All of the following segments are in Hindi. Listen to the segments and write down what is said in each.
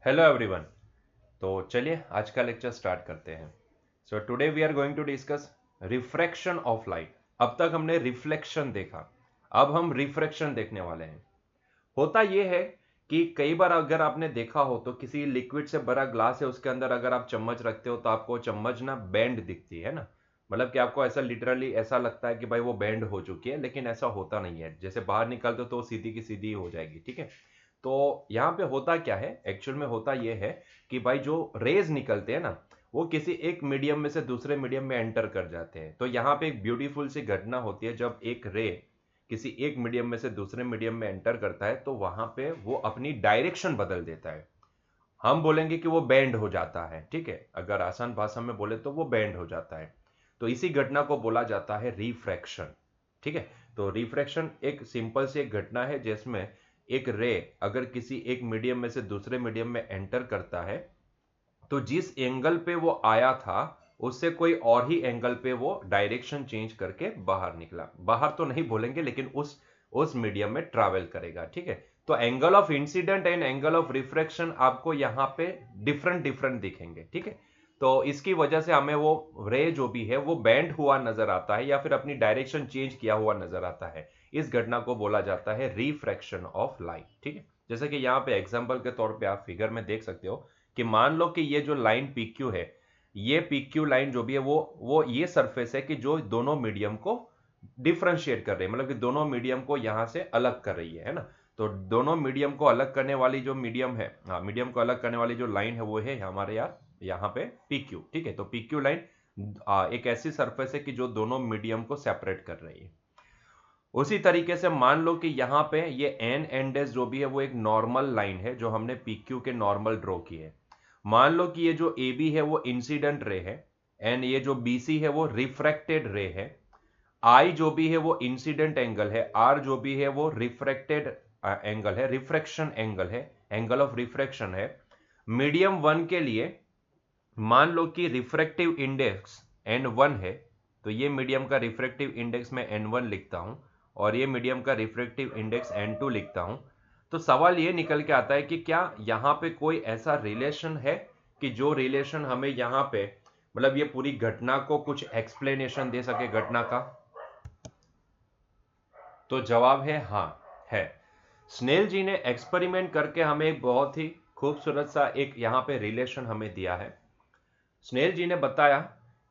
Hello everyone. तो चलिए आज का लेक्चर स्टार्ट करते हैं। So today we are going to discuss refraction of light. अब तक हमने रिफ्लेक्शन देखा, अब हम रिफ्रैक्शन देखने वाले हैं। होता यह है कि कई बार अगर आपने देखा हो तो किसी लिक्विड से भरा ग्लास है, उसके अंदर अगर आप चम्मच रखते हो तो आपको चम्मच ना बेंड दिखती है ना। मतलब कि आपको ऐसा लिटरली ऐसा लगता है कि भाई वो बेंड हो चुकी है, लेकिन ऐसा होता नहीं है। जैसे बाहर निकाल दो तो वो सीधी की सीधी हो जाएगी, ठीक है। तो यहाँ पे होता क्या है, एक्चुअल में होता ये है कि भाई जो रेज निकलते हैं ना, वो किसी एक मीडियम में से दूसरे मीडियम में एंटर कर जाते हैं। तो यहाँ पे एक ब्यूटीफुल सी घटना होती है, जब एक रे किसी एक मीडियम में से दूसरे मीडियम में एंटर करता है तो वहां पे वो अपनी डायरेक्शन बदल देता है। हम बोलेंगे कि वो बेंड हो जाता है, ठीक है। अगर आसान भाषा में बोले तो वो बेंड हो जाता है। तो इसी घटना को बोला जाता है रिफ्रैक्शन, ठीक है। तो रिफ्रैक्शन एक सिंपल सी एक घटना है जिसमें एक रे अगर किसी एक मीडियम में से दूसरे मीडियम में एंटर करता है तो जिस एंगल पे वो आया था उससे कोई और ही एंगल पे वो डायरेक्शन चेंज करके बाहर निकला। बाहर तो नहीं बोलेंगे, लेकिन उस मीडियम में ट्रैवल करेगा, ठीक है। तो angle of incident and angle of refraction आपको यहां पे डिफरेंट डिफरेंट दिखेंगे, ठीक है। तो इसकी वजह से हमें वो रे जो भी है वो बेंड हुआ नजर आता है या फिर अपनी डायरेक्शन चेंज किया हुआ नजर आता है। इस घटना को बोला जाता है रिफ्रैक्शन ऑफ लाइट, ठीक है। जैसे कि यहाँ पे एग्जांपल के तौर पे आप फिगर में देख सकते हो कि मान लो कि ये जो लाइन पी क्यू है, ये पी क्यू लाइन जो भी है वो ये सरफेस है कि जो दोनों मीडियम को डिफ्रेंशिएट कर रही है, मतलब कि दोनों मीडियम को यहां से अलग कर रही है ना। तो दोनों मीडियम को अलग करने वाली जो मीडियम है, हाँ, मीडियम को अलग करने वाली जो लाइन है वो है हमारे यार यहाँ पे पी क्यू, ठीक है। तो पी क्यू लाइन एक ऐसी सरफेस है कि जो दोनों मीडियम को सेपरेट कर रही है। उसी तरीके से मान लो कि यहाँ पे ये एन एंड डैश जो भी है वो एक नॉर्मल लाइन है जो हमने पी क्यू के नॉर्मल ड्रॉ की है। मान लो कि ये जो ए बी है वो इंसिडेंट रे है, एंड ये जो बी सी है वो रिफ्रैक्टेड रे है। आई जो भी है वो इंसिडेंट एंगल है, आर जो भी है वो रिफ्रैक्टेड एंगल है, रिफ्रैक्शन एंगल है, एंगल ऑफ रिफ्रैक्शन है। मीडियम वन के लिए मान लो कि रिफ्रैक्टिव इंडेक्स एन वन है, तो ये मीडियम का रिफ्रैक्टिव इंडेक्स मैं एन वन लिखता हूं और ये मीडियम का रिफ्रैक्टिव इंडेक्स एन टू लिखता हूं। तो सवाल ये निकल के आता है कि क्या यहां पे कोई ऐसा रिलेशन है कि जो रिलेशन हमें यहां पे मतलब ये पूरी घटना को कुछ एक्सप्लेनेशन दे सके घटना का। तो जवाब है हाँ, है। स्नेल जी ने एक्सपेरिमेंट करके हमें एक बहुत ही खूबसूरत सा एक यहां पे रिलेशन हमें दिया है। स्नेल जी ने बताया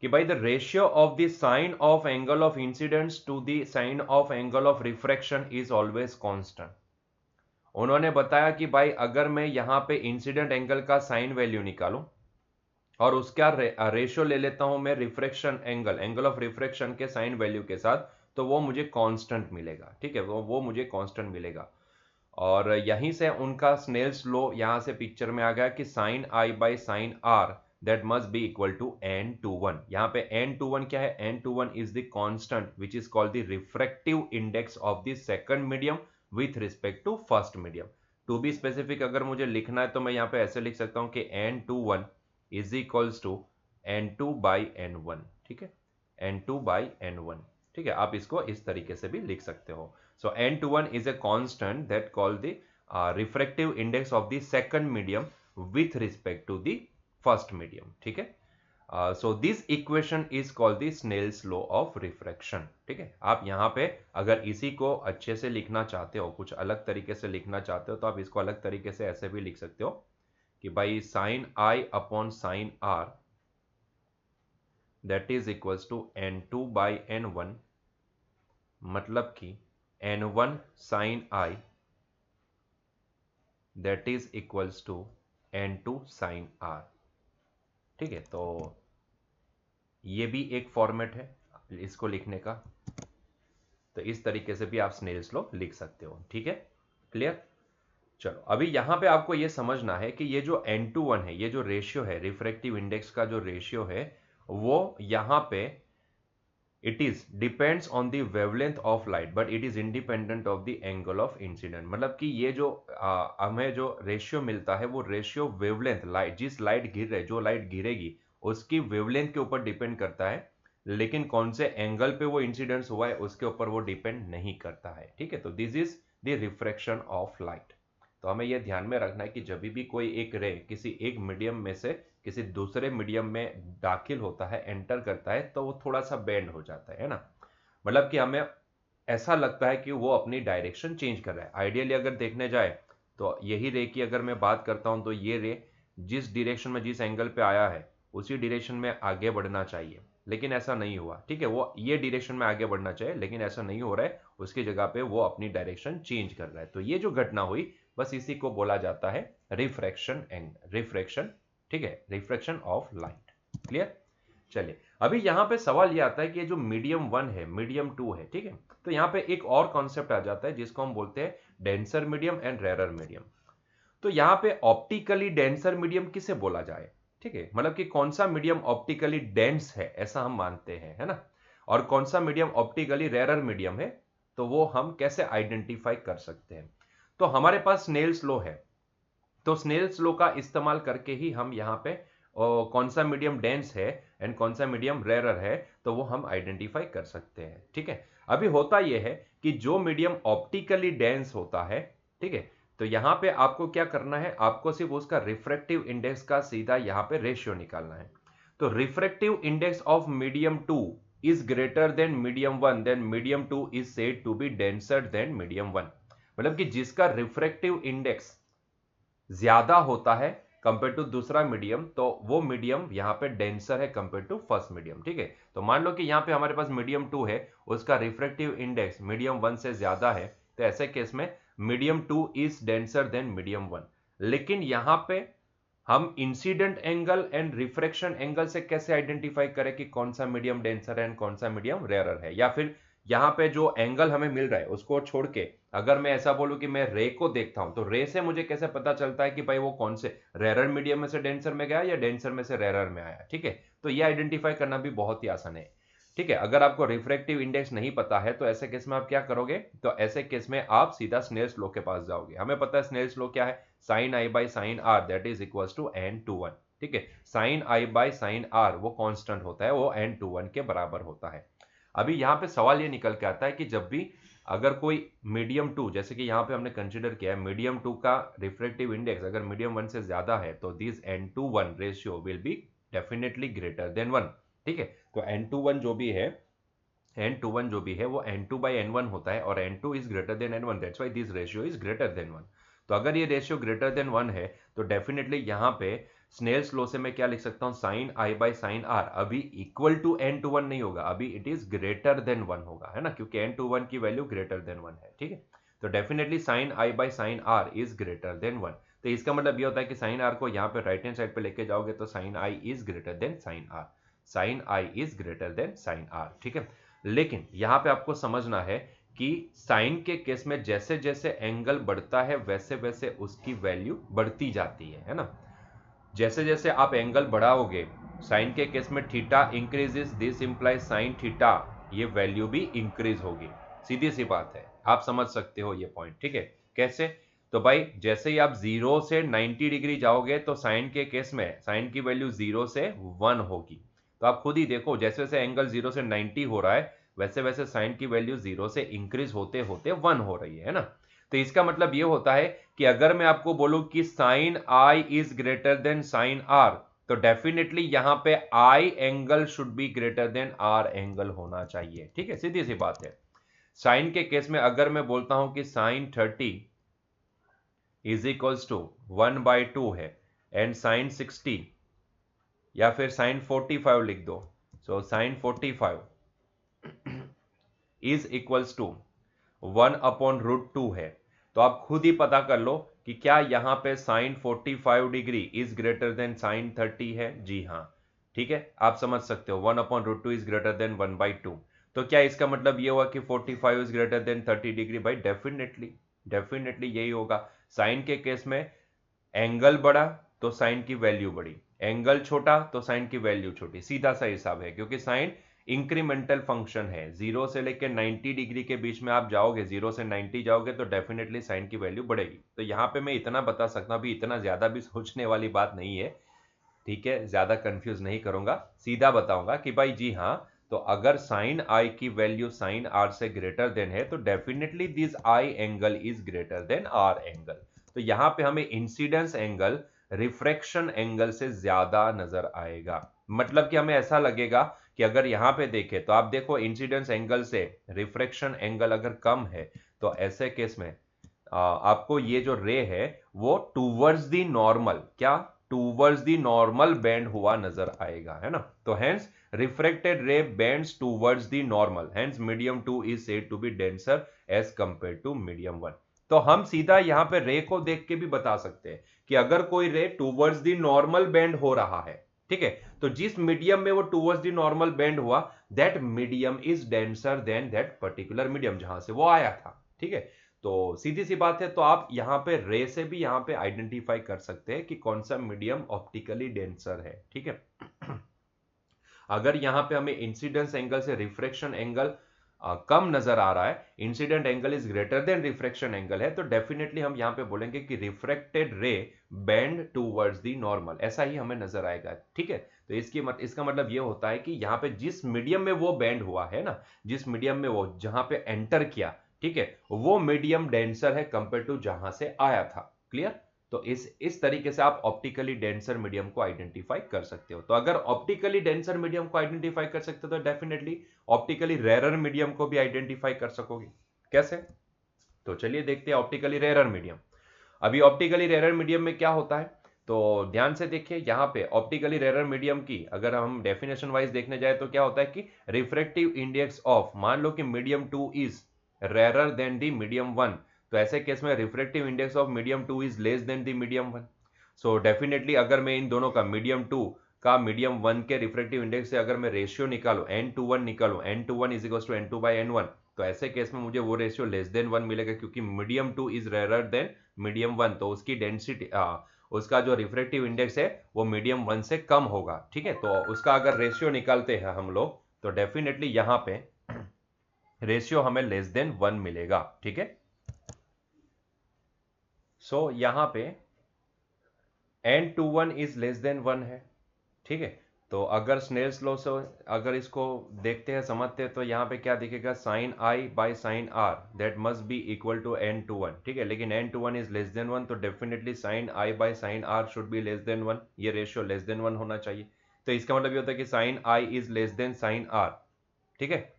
कि भाई the ratio of the sine of angle of incidence to the sine of angle of refraction is always constant. उन्होंने बताया कि भाई अगर मैं यहां पे इंसिडेंट एंगल का साइन वैल्यू निकालूं और उसका रेशियो ले लेता हूं मैं refraction angle, angle of refraction के साइन वैल्यू के साथ, तो वो मुझे कांस्टेंट मिलेगा, ठीक है। वो मुझे कांस्टेंट मिलेगा। और यहीं से उनका स्नेल्स लॉ यहां से पिक्चर में आ गया कि sine I by sine r that must be equal to n two one. यहाँ पे एन टू वन क्या है, n two one is the constant which is called the refractive index of the second medium with respect to first medium. To be specific अगर मुझे लिखना है तो मैं यहाँ पे ऐसे लिख सकता हूँ कि n two one is equals to n two by N one, ठीक है। N two by N one, ठीक है। आप इसको इस तरीके से भी लिख सकते हो। So N21 is a constant that called the refractive index of the second medium with respect to the first medium, ठीक है। So this equation is called the Snell's law of refraction, ठीक है। आप यहाँ पे अगर इसी को अच्छे से लिखना चाहते हो, कुछ अलग तरीके से लिखना चाहते हो, तो आप इसको अलग तरीके से ऐसे भी लिख सकते हो कि भाई sine I upon sine r that is equals to n two by N one, मतलब कि n one sine i that is equals to n two sine are, ठीक है। तो ये भी एक फॉर्मेट है इसको लिखने का। तो इस तरीके से भी आप स्नेल्स लॉ लिख सकते हो, ठीक है। क्लियर। चलो अभी यहां पे आपको ये समझना है कि ये जो N21 है, ये जो रेशियो है रिफ्रैक्टिव इंडेक्स का जो रेशियो है, वो यहां पे it is depends on the wavelength of light but it is independent of the angle of incident. मतलब कि ये जो हमें जो रेशियो मिलता है वो रेशियो वेवलेंथ, लाइट जिस लाइट गिर रही, जो लाइट गिरेगी उसकी वेवलेंथ के ऊपर डिपेंड करता है, लेकिन कौन से एंगल पे वो इंसिडेंस हुआ है उसके ऊपर वो डिपेंड नहीं करता है, ठीक है। तो this is the refraction of light. तो हमें यह ध्यान में रखना है कि जब भी कोई एक रे किसी एक मीडियम में से किसी दूसरे मीडियम में दाखिल होता है, एंटर करता है, तो वो थोड़ा सा बेंड हो जाता है ना, मतलब कि हमें ऐसा लगता है कि वो अपनी डायरेक्शन चेंज कर रहा है। आइडियली अगर देखने जाए तो यही रे की अगर मैं बात करता हूं तो ये रे जिस डायरेक्शन में जिस एंगल पे आया है उसी डायरेक्शन में आगे बढ़ना चाहिए, लेकिन ऐसा नहीं हुआ। ठीक है, वो ये डायरेक्शन में आगे बढ़ना चाहिए लेकिन ऐसा नहीं हो रहा है, उसकी जगह पे वो अपनी डायरेक्शन चेंज कर रहा है। तो ये जो घटना हुई बस इसी को बोला जाता है रिफ्रैक्शन। ठीक है, रिफ्रैक्शन ऑफ लाइट। क्लियर? चलिए, अभी यहां पे सवाल ये आता है कि ये जो मीडियम 1 है, मीडियम 2 है, ठीक है, तो यहां पे एक और कॉन्सेप्ट आ जाता है जिसको हम बोलते हैं denser medium and rarer medium. तो यहां पे ऑप्टिकली डेंसर मीडियम किसे बोला जाए? ठीक है, मतलब कि कौन सा मीडियम ऑप्टिकली डेंस है ऐसा हम मानते हैं, है ना, और कौन सा मीडियम ऑप्टिकली रेरर मीडियम है, तो वो हम कैसे आइडेंटिफाई कर सकते हैं? तो हमारे पास स्नेल्स लॉ है, तो स्नेल्स लॉ का इस्तेमाल करके ही हम यहाँ पे कौन सा मीडियम डेंस है एंड कौन सा मीडियम रेरर है तो वो हम आइडेंटिफाई कर सकते हैं। ठीक है, अभी होता यह है कि जो मीडियम ऑप्टिकली डेंस होता है, ठीक है, तो यहाँ पे आपको क्या करना है, आपको सिर्फ उसका रिफ्रैक्टिव इंडेक्स का सीधा यहाँ पे रेशियो निकालना है। तो refractive index of medium 2 is greater than medium 1, then medium 2 is said to be denser than medium 1। मतलब कि जिसका रिफ्रैक्टिव इंडेक्स ज्यादा होता है कंपेयर टू दूसरा मीडियम, तो वो मीडियम यहाँ पे डेंसर है कंपेयर टू फर्स्ट मीडियम। ठीक है, तो मान लो कि यहाँ पे हमारे पास मीडियम 2 है, उसका रिफ्रैक्टिव इंडेक्स मीडियम 1 से ज्यादा है, तो ऐसे केस में medium 2 is denser than medium 1। लेकिन यहाँ पे हम incident angle and refraction angle से कैसे आइडेंटिफाई करें कि कौन सा मीडियम डेंसर है एंड कौन सा मीडियम रेयरर है? या फिर यहाँ पे जो एंगल हमें मिल रहा है उसको छोड़ के अगर मैं ऐसा बोलूं कि मैं रे को देखता हूं, तो रे से मुझे कैसे पता चलता है कि भाई वो कौन से रेरर मीडियम में से डेंसर में गया या डेंसर में से रेरर में आया? ठीक है, तो ये आइडेंटिफाई करना भी बहुत ही आसान है। ठीक है, अगर आपको रिफ्रैक्टिव इंडेक्स नहीं पता है तो ऐसे केस में आप क्या करोगे, तो ऐसे केस में आप सीधा स्नेल्स लॉ के पास जाओगे। हमें पता है स्नेल्स लॉ क्या है, sine I by sine r that is equal to n/1। ठीक है, sine I by sine r वो कांस्टेंट होता है, वो n/1 के बराबर होता है। अभी यहाँ पे सवाल ये निकल के आता है कि जब भी अगर कोई मीडियम 2, जैसे कि यहाँ पे हमने कंसीडर किया है मीडियम 2 का रिफ्रैक्टिव इंडेक्स अगर मीडियम 1 से ज्यादा है, तो this n/1 ratio will be definitely greater than 1। ठीक है, तो n/1 जो भी है, n/1 जो भी है वो n2 by n1 होता है और n2 is greater then n1, that's why this ratio is greater than 1। तो अगर ये रेशियो ग्रेटर देन 1 है तो डेफिनेटली यहाँ पे स्नेल्स लॉ से मैं क्या लिख सकता हूँ, sine I by sine r अभी इक्वल टू n/1 नहीं होगा, अभी इट इज ग्रेटर देन 1 होगा, है ना, क्योंकि n/1 की वैल्यू ग्रेटर देन 1 है। ठीक है, तो definitely sine I by sine are is greater than 1। तो इसका मतलब ये होता है कि साइन आर को यहाँ पे राइट हैंड साइड पे लेके जाओगे तो sine I is greater than sine are, sine I is greater than sine are. ठीक है, लेकिन यहां पे आपको समझना है कि साइन के केस में जैसे जैसे एंगल बढ़ता है वैसे वैसे उसकी वैल्यू बढ़ती जाती है ना। जैसे जैसे आप एंगल बढ़ाओगे, साइन के केस में theta increases, this implies sine theta, ये वैल्यू भी इंक्रीज होगी। सीधी सी बात है, आप समझ सकते हो ये पॉइंट। ठीक है, कैसे? तो भाई जैसे ही आप 0 से 90 डिग्री जाओगे तो साइन के केस में साइन की वैल्यू 0 से 1 होगी। तो आप खुद ही देखो, जैसे जैसे एंगल 0 से 90 हो रहा है वैसे वैसे साइन की वैल्यू 0 से इंक्रीज होते होते 1 हो रही है ना। तो इसका मतलब ये होता है कि अगर मैं आपको बोलूं कि sine I is greater than sine R, तो डेफिनेटली यहां पे I angle should be greater than R angle होना चाहिए। ठीक है, सीधी सी बात है। साइन के केस में अगर मैं बोलता हूं कि साइन 30 इज इक्वल्स टू 1/2 है एंड साइन 60 या फिर साइन 45 लिख दो, so sine 45 is equals to 1/√2 है, तो आप खुद ही पता कर लो कि क्या यहां पे sine 45 degree is greater than sine 30 है। जी हाँ, ठीक है, आप समझ सकते हो 1/√2 इज ग्रेटर देन 1/2। तो क्या इसका मतलब ये हुआ कि 45 इज ग्रेटर देन 30 डिग्री? भाई डेफिनेटली डेफिनेटली यही होगा। साइन के केस में एंगल बढ़ा तो साइन की वैल्यू बढ़ी, एंगल छोटा तो साइन की वैल्यू छोटी, सीधा सा हिसाब है, क्योंकि साइन इंक्रीमेंटल फंक्शन है। 0 से लेकर 90 डिग्री के बीच में आप जाओगे, 0 से 90 जाओगे तो डेफिनेटली साइन की वैल्यू बढ़ेगी। तो यहाँ पे मैं इतना बता सकता हूँ, अभी इतना ज्यादा भी सोचने वाली बात नहीं है। ठीक है, ज्यादा कंफ्यूज नहीं करूंगा, सीधा बताऊंगा कि भाई जी हाँ, तो अगर साइन आई की वैल्यू साइन आर से ग्रेटर देन है तो definitely this I angle is greater than R angle. तो यहां पे हमें इंसिडेंस एंगल रिफ्रैक्शन एंगल से ज्यादा नजर आएगा। मतलब कि हमें ऐसा लगेगा कि अगर यहां पे देखें तो आप देखो इंसिडेंस एंगल से रिफ्रैक्शन एंगल अगर कम है तो ऐसे केस में आपको ये जो रे है वो टूवर्ड्स दी नॉर्मल, क्या, टूवर्ड्स दी नॉर्मल बेंड हुआ नजर आएगा, है ना। तो hence refracted ray bends towards the normal, hence medium 2 is said to be denser as compare to medium 1। तो हम सीधा यहां पे रे को देख के भी बता सकते हैं कि अगर कोई रे टूवर्ड्स दी नॉर्मल बेंड हो रहा है, ठीक है, तो जिस मीडियम में वो टूवर्ड्स दी नॉर्मल बेंड हुआ, that medium is denser then that particular medium जहां से वो आया था, ठीक है। तो सीधी सी बात है, तो आप यहां पे रे से भी यहां पे आइडेंटिफाई कर सकते हैं कि कौन सा मीडियम ऑप्टिकली डेंसर है, ठीक है। अगर यहां पे हमें इंसिडेंस एंगल से रिफ्रैक्शन एंगल कम नजर आ रहा है, incident angle is greater then refraction angle है, तो डेफिनेटली हम यहां पे बोलेंगे कि रिफ्रैक्टेड रे बेंड टूवर्ड्स द नॉर्मल, ऐसा ही हमें नजर आएगा, ठीक है। तो इसका मतलब ये होता है कि यहां पे जिस मीडियम में वो बेंड हुआ है ना, जिस मीडियम में वो जहां पे एंटर किया, ठीक है, वो मीडियम डेंसर है कंपेयर टू जहां से आया था। क्लियर। तो इस तरीके से आप ऑप्टिकली डेंसर मीडियम को आइडेंटिफाई कर सकते हो। तो अगर ऑप्टिकली डेंसर मीडियम को आइडेंटिफाई कर सकते हो तो डेफिनेटली ऑप्टिकली रेरर मीडियम को भी आइडेंटिफाई कर सकोगे। कैसे? तो चलिए देखते हैं ऑप्टिकली रेरर मीडियम। अभी ऑप्टिकली रेरर मीडियम में क्या होता है, तो ध्यान से देखिए यहां पे ऑप्टिकली रेरर मीडियम की अगर हम डेफिनेशन वाइज देखने जाए तो क्या होता है कि रिफ्रैक्टिव इंडेक्स ऑफ, मान लो कि medium 2 is rarer than the medium 1, तो ऐसे केस में refractive index of medium 2 is less than the medium 1। So definitely अगर मैं इन दोनों का मीडियम 2 का मीडियम 1 के रिफ्रैक्टिव इंडेक्स से अगर मैं रेशियो निकालूं, n/1 निकालूं, n/1 is equal to n2/n1, तो ऐसे केस में मुझे वो रेशियो लेस देन 1 मिलेगा, क्योंकि medium 2 is rarer than medium 1, तो उसकी डेंसिटी उसका जो रिफ्रैक्टिव इंडेक्स है वो मीडियम 1 से कम होगा, ठीक है। तो उसका अगर रेशियो निकालते हैं हम लोग तो डेफिनेटली यहां पे रेशियो हमें लेस देन 1 मिलेगा, ठीक है। सो यहां पे n/1 इज लेस देन 1 है, ठीक है। तो अगर स्नेल्स लॉ से अगर इसको देखते हैं समझते हैं तो यहाँ पे क्या दिखेगा, sine I by sine r that must be equal to n/1, ठीक है। लेकिन n/1 इज लेस देन 1, तो definitely sine I by sine r should be less than 1, ये रेशियो लेस देन 1 होना चाहिए। तो इसका मतलब ये होता है कि sine I is less than sine are, ठीक है।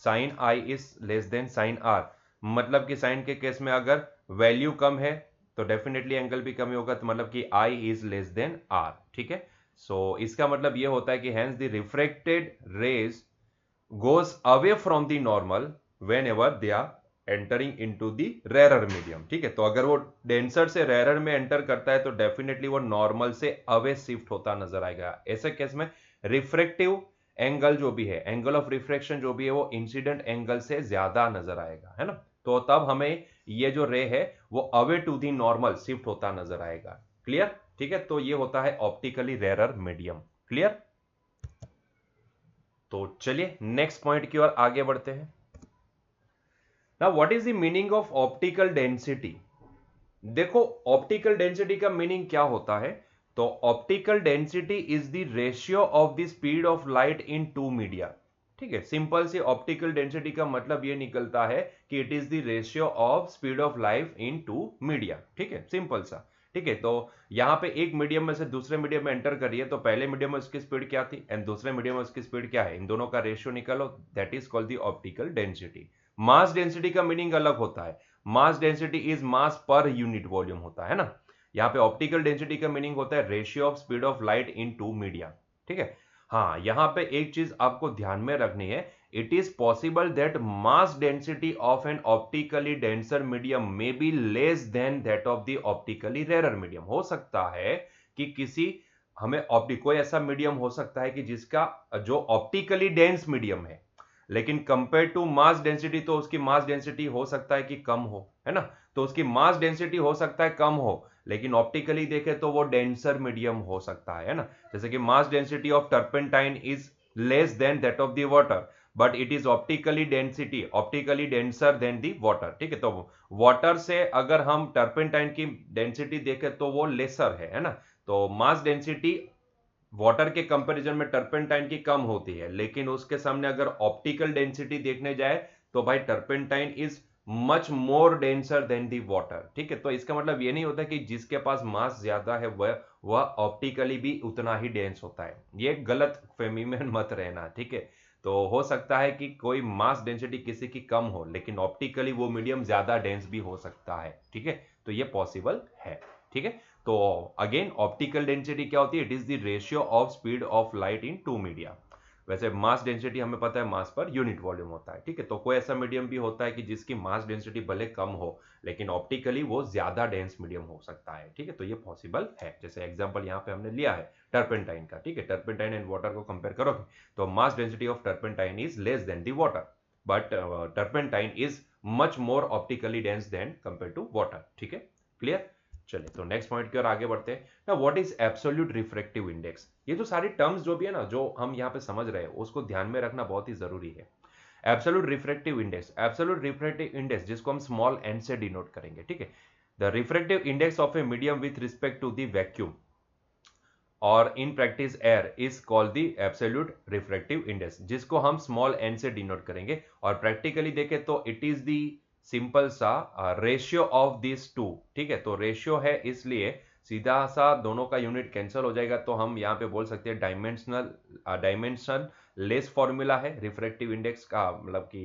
Sine I is less than sine are, मतलब कि साइन के केस में अगर वैल्यू कम है तो डेफिनेटली एंगल भी कम ही होगा, तो मतलब कि i is less than r, ठीक है। सो इसका मतलब यह होता है कि hence the refracted rays goes away from the normal whenever they are entering into the rarer medium, ठीक है। तो अगर वो डेंसर से रेरर में एंटर करता है तो डेफिनेटली वो नॉर्मल से अवे शिफ्ट होता नजर आएगा। ऐसे केस में रिफ्रैक्टिव एंगल जो भी है, एंगल ऑफ रिफ्रैक्शन जो भी है, वो इंसिडेंट एंगल से ज्यादा नजर आएगा, है ना। तो तब हमें ये जो रे है वो away to the normal shift होता नजर आएगा। क्लियर, ठीक है। तो ये होता है ऑप्टिकली रेरर मीडियम। क्लियर। तो चलिए नेक्स्ट पॉइंट की ओर आगे बढ़ते हैं। Now what is the meaning of optical density. देखो ऑप्टिकल डेंसिटी का मीनिंग क्या होता है, तो optical density is the ratio of the speed of light in two media, ठीक है। सिंपल से ऑप्टिकल डेंसिटी का मतलब ये निकलता है कि it is the ratio of speed of light in two media, ठीक है, सिंपल सा, ठीक है। तो यहां पे एक मीडियम में से दूसरे मीडियम में एंटर करिए, तो पहले मीडियम में उसकी स्पीड क्या थी एंड दूसरे मीडियम में उसकी स्पीड क्या है, इन दोनों का रेशियो निकालो, that is called the optical density. Mass density का मीनिंग अलग होता है, mass density is mass per unit volume होता है ना। यहाँ पे ऑप्टिकल डेंसिटी का मीनिंग होता है ratio of speed of light in two media, ठीक है। हाँ, यहां पे एक चीज आपको ध्यान में रखनी है, it is possible that mass density of N optically denser medium may be less then that of the optically rarer medium. हो सकता है कि किसी हमें कोई ऐसा मीडियम हो सकता है कि जिसका जो ऑप्टिकली डेंस मीडियम है, लेकिन कंपेयर टू मास डेंसिटी तो उसकी मास डेंसिटी हो सकता है कि कम हो, है ना। तो उसकी मास डेंसिटी हो सकता है कम हो, लेकिन ऑप्टिकली देखें तो वो डेंसर मीडियम हो सकता है ना। जैसे कि मास density of turpentine is less then that of the water, but it is optically denser then the water, ठीक है। तो वाटर से अगर हम टर्पेंटाइन की डेंसिटी देखें तो वो लेसर है ना। तो मास डेंसिटी वाटर के कंपैरिजन में टर्पेंटाइन की कम होती है, लेकिन उसके सामने अगर ऑप्टिकल डेंसिटी देखने जाए तो भाई turpentine is much more denser then the water, ठीक है। तो इसका मतलब ये नहीं होता कि जिसके पास मास ज्यादा है वह ऑप्टिकली भी उतना ही डेंस होता है, ये गलत फहमी में मत रहना, ठीक है। तो हो सकता है कि कोई मास डेंसिटी किसी की कम हो लेकिन ऑप्टिकली वो मीडियम ज्यादा डेंस भी हो सकता है, ठीक है। तो ये पॉसिबल है, ठीक है। तो अगेन ऑप्टिकल डेंसिटी क्या होती है? It is the ratio of speed of light in two media. वैसे मास डेंसिटी हमें पता है मास पर यूनिट वॉल्यूम होता है, ठीक है। तो कोई ऐसा मीडियम भी होता है कि जिसकी मास डेंसिटी भले कम हो लेकिन ऑप्टिकली वो ज्यादा डेंस मीडियम हो सकता है, ठीक है। तो ये पॉसिबल है। जैसे एग्जांपल यहाँ पे हमने लिया है टर्पेंटाइन का, ठीक है। टर्पेंटाइन एंड वाटर को कंपेयर करोगे तो mass density of turpentine is less than the water, but turpentine is much more optically dense than compare to water, ठीक है। क्लियर? चलिए तो नेक्स्ट पॉइंट की ओर आगे बढ़ते हैं ना। What is absolute refractive index? ये जो सारी टर्म्स जो भी है ना जो हम यहाँ पे समझ रहे हैं उसको ध्यान में रखना बहुत ही जरूरी है। Absolute refractive index, absolute refractive index जिसको हम स्मॉल एन से डिनोट करेंगे, ठीक है। The refractive index of a medium with respect to the vacuum और in practice air is called the absolute refractive index, जिसको हम स्मॉल एन से डिनोट करेंगे। और प्रैक्टिकली देखें तो इट इज द सिंपल सा रेशियो ऑफ दिस टू, ठीक है। तो रेशियो है इसलिए सीधा सा दोनों का यूनिट कैंसिल हो जाएगा, तो हम यहाँ पे बोल सकते हैं डायमेंशनल लेस फॉर्मूला है रिफ्रैक्टिव इंडेक्स का, मतलब कि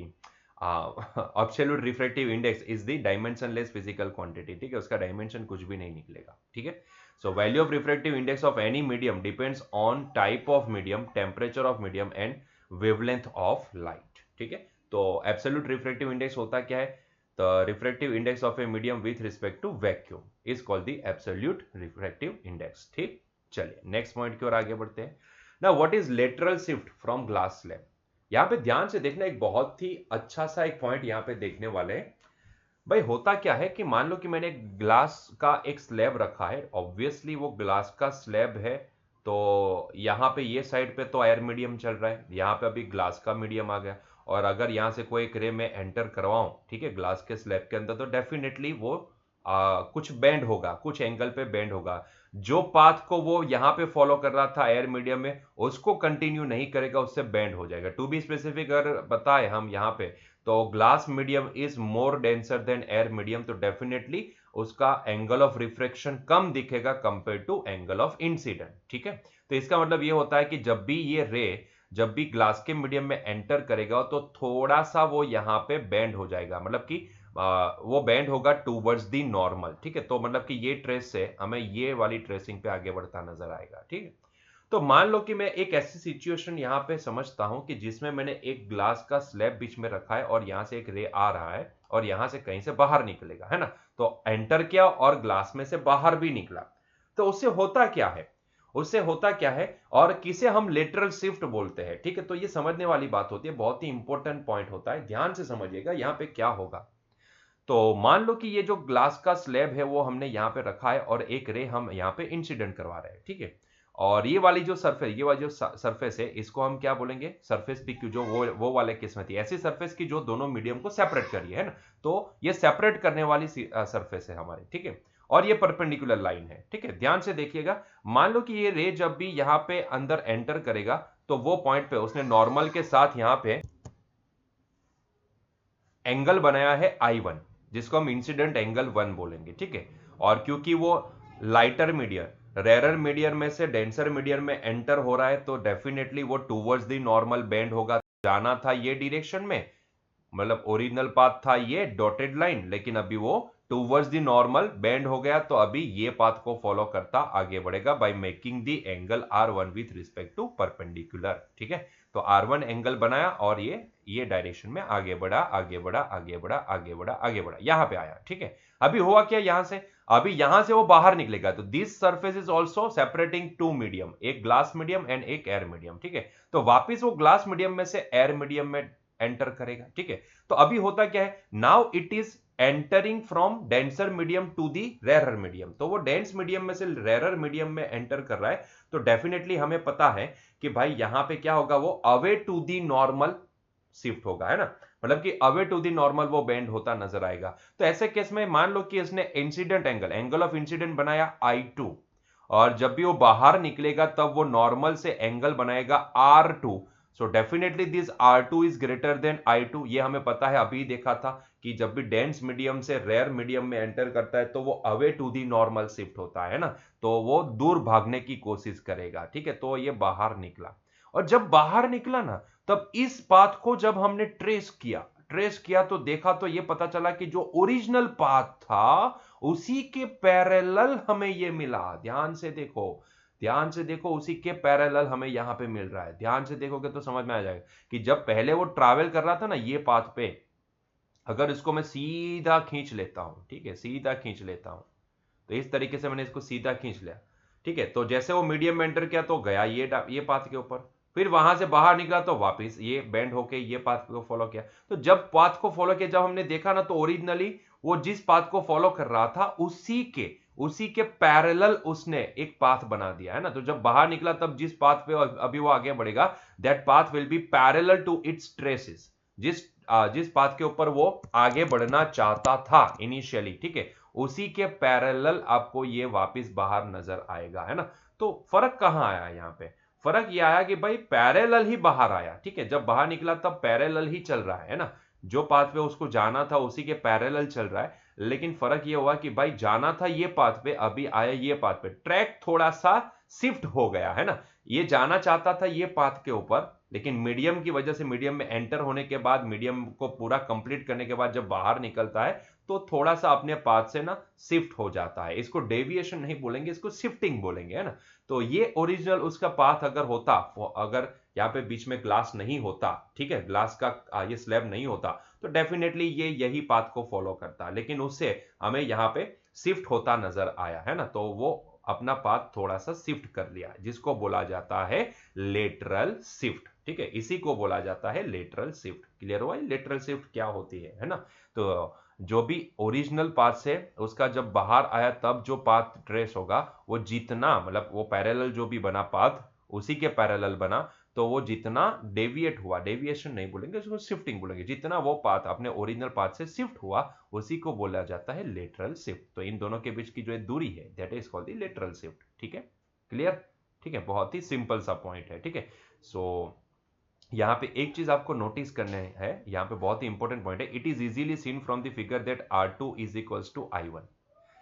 absolute refractive index is the dimensionless physical quantity, ठीक है। उसका डायमेंशन कुछ भी नहीं निकलेगा, ठीक है। So value of refractive index of any medium depends on type of medium, temperature of medium and wavelength of light, ठीक है। तो absolute refractive index होता क्या है? The refractive index of a medium with respect to vacuum is called the absolute refractive index, ठीक। चलिए नेक्स्ट पॉइंट की ओर आगे बढ़ते हैं। Now what is lateral shift from glass slab? यहाँ पे ध्यान से देखना, एक बहुत ही अच्छा सा एक पॉइंट यहाँ पे देखने वाले हैं। भाई होता क्या है कि मान लो कि मैंने ग्लास का एक स्लैब रखा है, ऑब्वियसली वो ग्लास का स्लैब है, तो यहाँ पे ये साइड पे तो एयर मीडियम चल रहा है, यहाँ पे अभी ग्लास का मीडियम आ गया। और अगर यहाँ से कोई एक रे में एंटर करवाऊं, ठीक है, ग्लास के स्लैब के अंदर, तो डेफिनेटली वो कुछ बेंड होगा, कुछ एंगल पे बेंड होगा। जो पाथ को वो यहाँ पे फॉलो कर रहा था एयर मीडियम में उसको कंटिन्यू नहीं करेगा, उससे बेंड हो जाएगा। टू बी स्पेसिफिक अगर बताए हम यहाँ पे, तो glass medium is more denser than air medium, तो डेफिनेटली उसका एंगल ऑफ रिफ्रैक्शन कम दिखेगा compare to angle of incident, ठीक है। तो इसका मतलब ये होता है कि जब भी ये रे जब भी ग्लास के मीडियम में एंटर करेगा तो थोड़ा सा वो यहाँ पे बेंड हो जाएगा, मतलब कि वो बेंड होगा टूवर्ड्स दी नॉर्मल, ठीक है। तो मतलब कि ये ट्रेस से हमें ये वाली ट्रेसिंग पे आगे बढ़ता नजर आएगा, ठीक है। तो मान लो कि मैं एक ऐसी सिचुएशन यहाँ पे समझता हूं कि जिसमें मैंने एक ग्लास का स्लैब बीच में रखा है और यहां से एक रे आ रहा है और यहां से कहीं से बाहर निकलेगा, है ना। तो एंटर किया और ग्लास में से बाहर भी निकला, तो उससे होता क्या है? उससे होता क्या है और किसे हम लेटरल शिफ्ट बोलते हैं, ठीक है। तो ये समझने वाली बात होती है, बहुत ही इंपॉर्टेंट पॉइंट होता है, ध्यान से समझिएगा यहाँ पे क्या होगा। तो मान लो कि ये जो ग्लास का स्लैब है वो हमने यहाँ पे रखा है और एक रे हम यहाँ पे इंसिडेंट करवा रहे हैं, ठीक है। और ये वाली जो सरफेस, ये वाली जो सरफेस है, इसको हम क्या बोलेंगे? सरफेस पीक्यू, जो वो वाले केस में थी, ऐसी सरफेस की जो दोनों मीडियम को सेपरेट करिए, है ना। तो ये सेपरेट करने वाली सरफेस है हमारी, ठीक है। और ये परपेंडिकुलर लाइन है, ठीक है। ध्यान से देखिएगा, मान लो कि ये रे जब भी यहाँ पे अंदर एंटर करेगा तो वो पॉइंट पे उसने नॉर्मल के साथ यहाँ पे एंगल बनाया है I1, जिसको हम इंसिडेंट एंगल 1 बोलेंगे, ठीक है। और क्योंकि वो लाइटर मीडियम रेरर मीडियम में से डेंसर मीडियम में एंटर हो रहा है, तो डेफिनेटली वो टूवर्ड्स द नॉर्मल बेंड होगा। जाना था ये डायरेक्शन में, मतलब ओरिजिनल पाथ था ये डॉटेड लाइन, लेकिन अभी वो टूवर्ड्स द नॉर्मल बेंड हो गया, तो अभी ये पाथ को फॉलो करता आगे बढ़ेगा by making the angle R1 with respect to perpendicular, ठीक है। तो R1 एंगल बनाया और ये डायरेक्शन में आगे बढ़ा, आगे बढ़ा, आगे बढ़ा, आगे बढ़ा, आगे बढ़ा, यहां पे आया, ठीक है। अभी हुआ क्या यहां से? अभी यहां से वो बाहर निकलेगा, तो this surface is also separating two medium, एक ग्लास मीडियम एंड एक एयर मीडियम, ठीक है। तो वापिस वो ग्लास मीडियम में से एयर मीडियम में एंटर करेगा, ठीक है। तो अभी होता क्या है, now it is entering from denser medium to the rarer medium, तो वो डेंस मीडियम में से रेरर मीडियम में एंटर कर रहा है। तो डेफिनेटली हमें पता है कि भाई यहां पे क्या होगा, वो away to the normal shift होगा, है ना। मतलब कि अवे टू दी नॉर्मल वो बेंड होता नजर आएगा। तो ऐसे केस में मान लो कि इसने इंसिडेंट एंगल ऑफ इंसिडेंट बनाया I2, और जब भी वो बाहर निकलेगा तब वो नॉर्मल से एंगल बनाएगा R2, so definitely this R2 is greater then I2, ये हमें पता है, अभी देखा था कि जब भी डेंस मीडियम से रेयर मीडियम में एंटर करता है तो वो away to the normal shift होता है ना, तो वो दूर भागने की कोशिश करेगा, ठीक है। तो ये बाहर निकला, और जब बाहर निकला ना, तब इस पाथ को जब हमने ट्रेस किया तो देखा, तो ये पता चला कि जो ओरिजिनल पाथ था उसी के पैरेलल हमें ये मिला। ध्यान से देखो, उसी के पैरेलल हमें यहां पे मिल रहा है। ध्यान से देखोगे तो समझ में आ जाएगा कि जब पहले वो ट्रैवल कर रहा था ना ये पाथ पे, अगर इसको मैं सीधा खींच लेता हूं, ठीक है, सीधा खींच लेता हूं, तो इस तरीके से मैंने इसको सीधा खींच लिया, ठीक है। तो जैसे वो मीडियम में एंटर किया तो गया ये पाथ के ऊपर, फिर वहां से बाहर निकला तो वापस ये बेंड होके ये पाथ को फॉलो किया। तो जब पाथ को फॉलो किया, जब हमने देखा ना, तो ओरिजिनली वो जिस पाथ को फॉलो कर रहा था उसी के पैरेलल उसने एक पाथ बना दिया है ना। तो जब बाहर निकला तब जिस पाथ पे अभी वो आगे बढ़ेगा, that path will be parallel to its traces, जिस पाथ के ऊपर वो आगे बढ़ना चाहता था इनिशियली, ठीक है, उसी के पैरेलल आपको ये वापस बाहर नजर आएगा, है ना। तो फर्क कहां आया यहाँ पे? फर्क ये आया कि भाई पैरेलल ही बाहर आया, ठीक है, जब बाहर निकला तब पैरेलल ही चल रहा है ना, जो पाथ पे उसको जाना था उसी के पैरेलल चल रहा है। लेकिन फर्क ये हुआ कि भाई जाना था ये पाथ पे, अभी आया ये पाथ पे, ट्रैक थोड़ा सा शिफ्ट हो गया, है ना। ये जाना चाहता था ये पाथ के ऊपर, लेकिन मीडियम की वजह से, मीडियम में एंटर होने के बाद, मीडियम को पूरा कंप्लीट करने के बाद जब बाहर निकलता है तो थोड़ा सा अपने पाथ से ना शिफ्ट हो जाता है। इसको डेविएशन नहीं बोलेंगे, इसको शिफ्टिंग बोलेंगे, है ना। तो ये ओरिजिनल उसका पाथ अगर होता, अगर यहाँ पे बीच में ग्लास नहीं होता, ठीक है, ग्लास का ये स्लैब नहीं होता, तो डेफिनेटली ये यही पाथ को फॉलो करता, लेकिन उससे हमें यहाँ पे शिफ्ट होता नजर आया, है ना। तो वो अपना पाथ थोड़ा सा शिफ्ट कर लिया, जिसको बोला जाता है लेटरल शिफ्ट, ठीक है, इसी को बोला जाता है लेटरल शिफ्ट। क्लियर हुआ लेटरल शिफ्ट क्या होती है ना। तो जो भी ओरिजिनल पाथ से उसका जब बाहर आया तब जो पाथ ट्रेस होगा, वो जितना, मतलब वो पैरेलल जो भी बना पाथ उसी के पैरेलल बना, तो वो जितना डेविएट हुआ, डेविएशन नहीं बोलेंगे, उसको शिफ्टिंग बोलेंगे, जितना वो पाथ अपने ओरिजिनल पाथ से शिफ्ट हुआ उसी को बोला जाता है लेटरल शिफ्ट। तो इन दोनों के बीच की जो दूरी है that is called the lateral shift, ठीक है। क्लियर, ठीक है, बहुत ही सिंपल सा पॉइंट है, ठीक है। सो यहाँ पे एक चीज आपको नोटिस करने है, यहाँ पे बहुत ही इंपॉर्टेंट पॉइंट है, it is easily seen from the figure that R2 is equals to I1।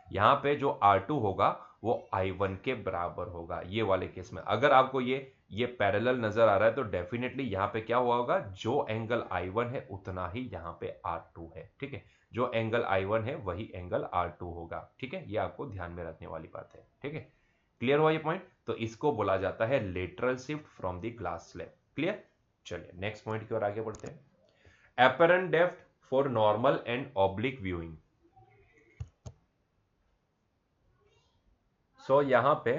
यहाँ पे जो R2 होगा वो I1 के बराबर होगा। ये वाले केस में अगर आपको ये पैरेलल नजर आ रहा है तो डेफिनेटली यहाँ पे क्या हुआ होगा, जो एंगल I1 है उतना ही यहाँ पे R2 है, ठीक है, जो एंगल I1 है वही एंगल R2 होगा, ठीक है। ये आपको ध्यान में रखने वाली बात है, ठीक है। क्लियर हुआ ये पॉइंट? तो इसको बोला जाता है lateral shift from the glass slab. Clear, चलिए नेक्स्ट पॉइंट की ओर आगे बढ़ते हैं। Apparent depth for normal and oblique viewing. So यहां पे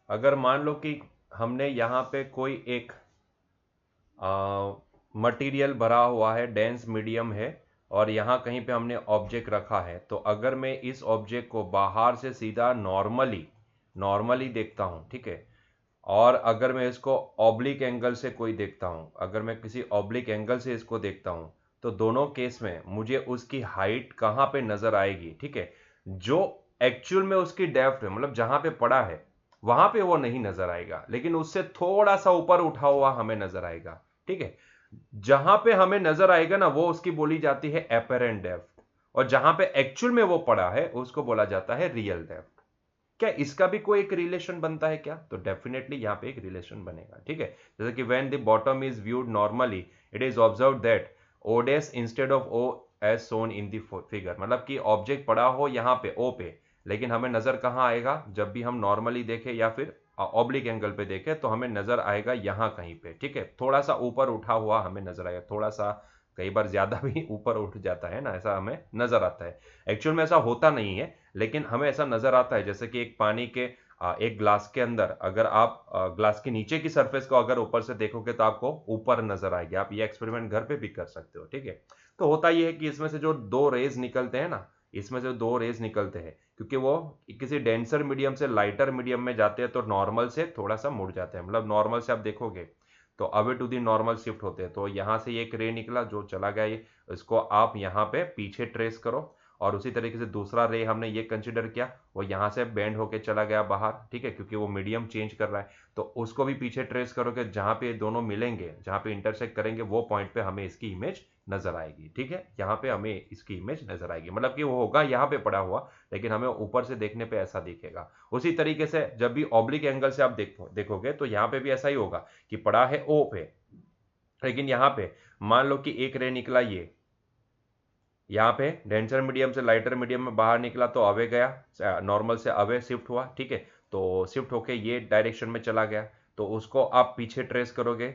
अगर मान लो कि हमने यहां पे कोई एक मटेरियल भरा हुआ है, डेंस मीडियम है, और यहां कहीं पे हमने ऑब्जेक्ट रखा है, तो अगर मैं इस ऑब्जेक्ट को बाहर से सीधा नॉर्मली देखता हूं, ठीक है, और अगर मैं इसको ऑब्लिक एंगल से कोई देखता हूं, अगर मैं किसी ऑब्लिक एंगल से इसको देखता हूं, तो दोनों केस में मुझे उसकी हाइट कहां पे नजर आएगी, ठीक है, जो एक्चुअल में उसकी डेप्थ है, मतलब जहां पे पड़ा है वहां पे वो नहीं नजर आएगा, लेकिन उससे थोड़ा सा ऊपर उठा हुआ हमें नजर आएगा, ठीक है। जहां पे हमें नजर आएगा ना वो उसकी बोली जाती है एपेरेंट डेप्थ, और जहां पे एक्चुअल में वो पड़ा है उसको बोला जाता है रियल डेप्थ। क्या इसका भी कोई एक रिलेशन बनता है क्या? तो डेफिनेटली यहां पे एक रिलेशन बनेगा, ठीक है। जैसे कि when the bottom is viewed normally it is observe that O dash instead of O as shown in the figure, मतलब कि ऑब्जेक्ट पड़ा हो यहां पे ओ पे, लेकिन हमें नजर कहां आएगा, जब भी हम नॉर्मली देखें या फिर ऑब्लिक एंगल पे देखें तो हमें नजर आएगा यहां कहीं पे, ठीक है, थोड़ा सा ऊपर उठा हुआ हमें नजर आएगा, थोड़ा सा, कई बार ज्यादा भी ऊपर उठ जाता है ना, ऐसा हमें नजर आता है। एक्चुअल में ऐसा होता नहीं है, लेकिन हमें ऐसा नजर आता है। जैसे कि एक पानी के एक ग्लास के अंदर अगर आप ग्लास के नीचे की सरफेस को अगर ऊपर से देखोगे तो आपको ऊपर नजर आएगी। आप ये एक्सपेरिमेंट घर पे भी कर सकते हो, ठीक है। तो होता यह है कि इसमें से जो दो रेज निकलते हैं ना, इसमें से दो रेज निकलते हैं, क्योंकि वो किसी डेंसर मीडियम से लाइटर मीडियम में जाते हैं तो नॉर्मल से थोड़ा सा मुड़ जाते हैं, मतलब नॉर्मल से आप देखोगे तो away to the normal shift होते हैं। तो यहां से एक रे निकला जो चला गया, ये इसको आप यहाँ पे पीछे ट्रेस करो, और उसी तरीके से दूसरा रे हमने ये कंसिडर किया, वो यहाँ से बेंड होके चला गया बाहर, ठीक है, क्योंकि वो मीडियम चेंज कर रहा है, तो उसको भी पीछे ट्रेस करोगे, जहाँ पे दोनों मिलेंगे, जहाँ पे इंटरसेक्ट करेंगे, वो पॉइंट पे हमें इसकी इमेज नजर आएगी, ठीक है, यहाँ पे हमें इसकी इमेज नजर आएगी, मतलब कि वो होगा यहाँ पे पड़ा हुआ, लेकिन हमें ऊपर से देखने पे ऐसा दिखेगा। उसी तरीके से जब भी ऑब्लिक एंगल से आप देखोगे तो यहाँ पे भी ऐसा ही होगा कि पड़ा है ओ पे, लेकिन यहाँ पे मान लो कि एक रे निकला, ये यहाँ पे डेंसर मीडियम से लाइटर मीडियम में बाहर निकला, तो अवे गया, नॉर्मल से अवे शिफ्ट हुआ, ठीक है, तो शिफ्ट होके ये डायरेक्शन में चला गया, तो उसको आप पीछे ट्रेस करोगे।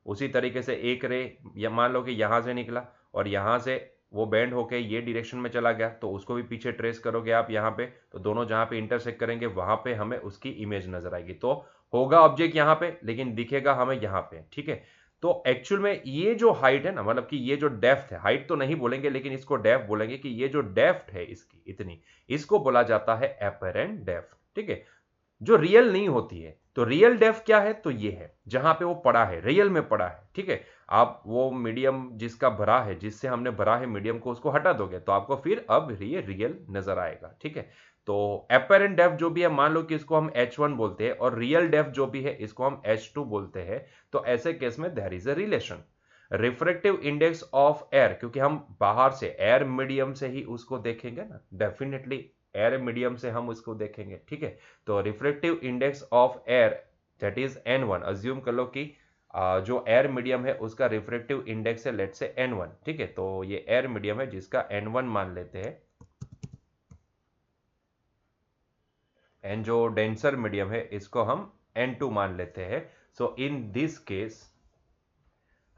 उसी तरीके से एक रे मान लो कि यहाँ से निकला और यहाँ से वो बेंड होके ये डायरेक्शन में चला गया, तो उसको भी पीछे ट्रेस करोगे आप यहाँ पे, तो दोनों जहाँ पे इंटरसेक्ट करेंगे वहां पे हमें उसकी इमेज नजर आएगी, तो होगा ऑब्जेक्ट यहाँ पे लेकिन दिखेगा हमें यहाँ पे, ठीक है। तो एक्चुअल में ये जो हाइट है ना, मतलब कि ये जो डेप्थ है, हाइट तो नहीं बोलेंगे लेकिन इसको डेप्थ बोलेंगे, कि ये जो डेप्थ है इसकी इतनी, इसको बोला जाता है एपरेंट डेप्थ, ठीक है, जो रियल नहीं होती है। तो रियल डेप्थ क्या है, तो ये है जहां पे वो पड़ा है, रियल में पड़ा है, ठीक है। आप वो मीडियम जिसका भरा है, जिससे हमने भरा है मीडियम को, उसको हटा दोगे तो आपको फिर अब ये रियल नजर आएगा, ठीक है। तो एपेरेंट डेप्थ जो भी है, मान लो कि इसको हम H1 बोलते हैं और रियल डेप्थ जो भी है इसको हम H2 बोलते हैं, तो ऐसे केस में there is a relation. Refractive index of air, क्योंकि हम बाहर से एयर मीडियम से ही उसको देखेंगे ना, डेफिनेटली एयर मीडियम से हम उसको देखेंगे, ठीक है। तो refractive index of air that is N1, assume कर लो कि जो एयर मीडियम है उसका रिफ्रैक्टिव इंडेक्स है लेट से N1, ठीक है, तो ये एयर मीडियम है जिसका N1 मान लेते हैं, एंड जो डेंसर मीडियम है इसको हम N2 मान लेते हैं। सो इन दिस केस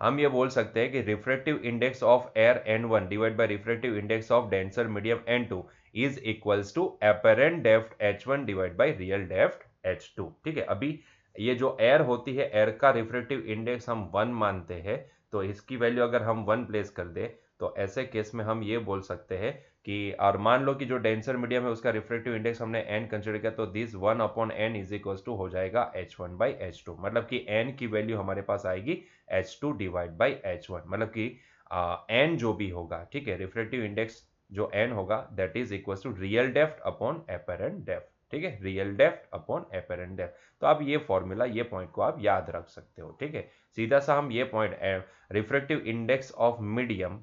हम ये बोल सकते हैं कि refractive index of air N1 divide by refractive index of denser medium N2 is equals to apparent depth H1 divide by real depth H2, ठीक है। अभी ये जो एयर होती है, एयर का रिफ्रैक्टिव इंडेक्स हम 1 मानते हैं, तो इसकी वैल्यू अगर हम 1 प्लेस कर दे, तो ऐसे केस में हम ये बोल सकते हैं कि, और मान लो कि जो डेंसर मीडियम है उसका रिफ्रैक्टिव इंडेक्स हमने n कंसिडर किया, तो this 1 upon n is equals to हो जाएगा H1 बाई H2, मतलब कि n की वैल्यू हमारे पास आएगी H2 डिवाइड बाई H1, मतलब कि n जो भी होगा, ठीक है, रिफ्रैक्टिव इंडेक्स जो n होगा that is equals to real depth upon apparent depth, ठीक है, real depth upon apparent depth. तो आप ये फॉर्मूला, ये पॉइंट को आप याद रख सकते हो, ठीक है। सीधा सा हम ये point, refractive index of medium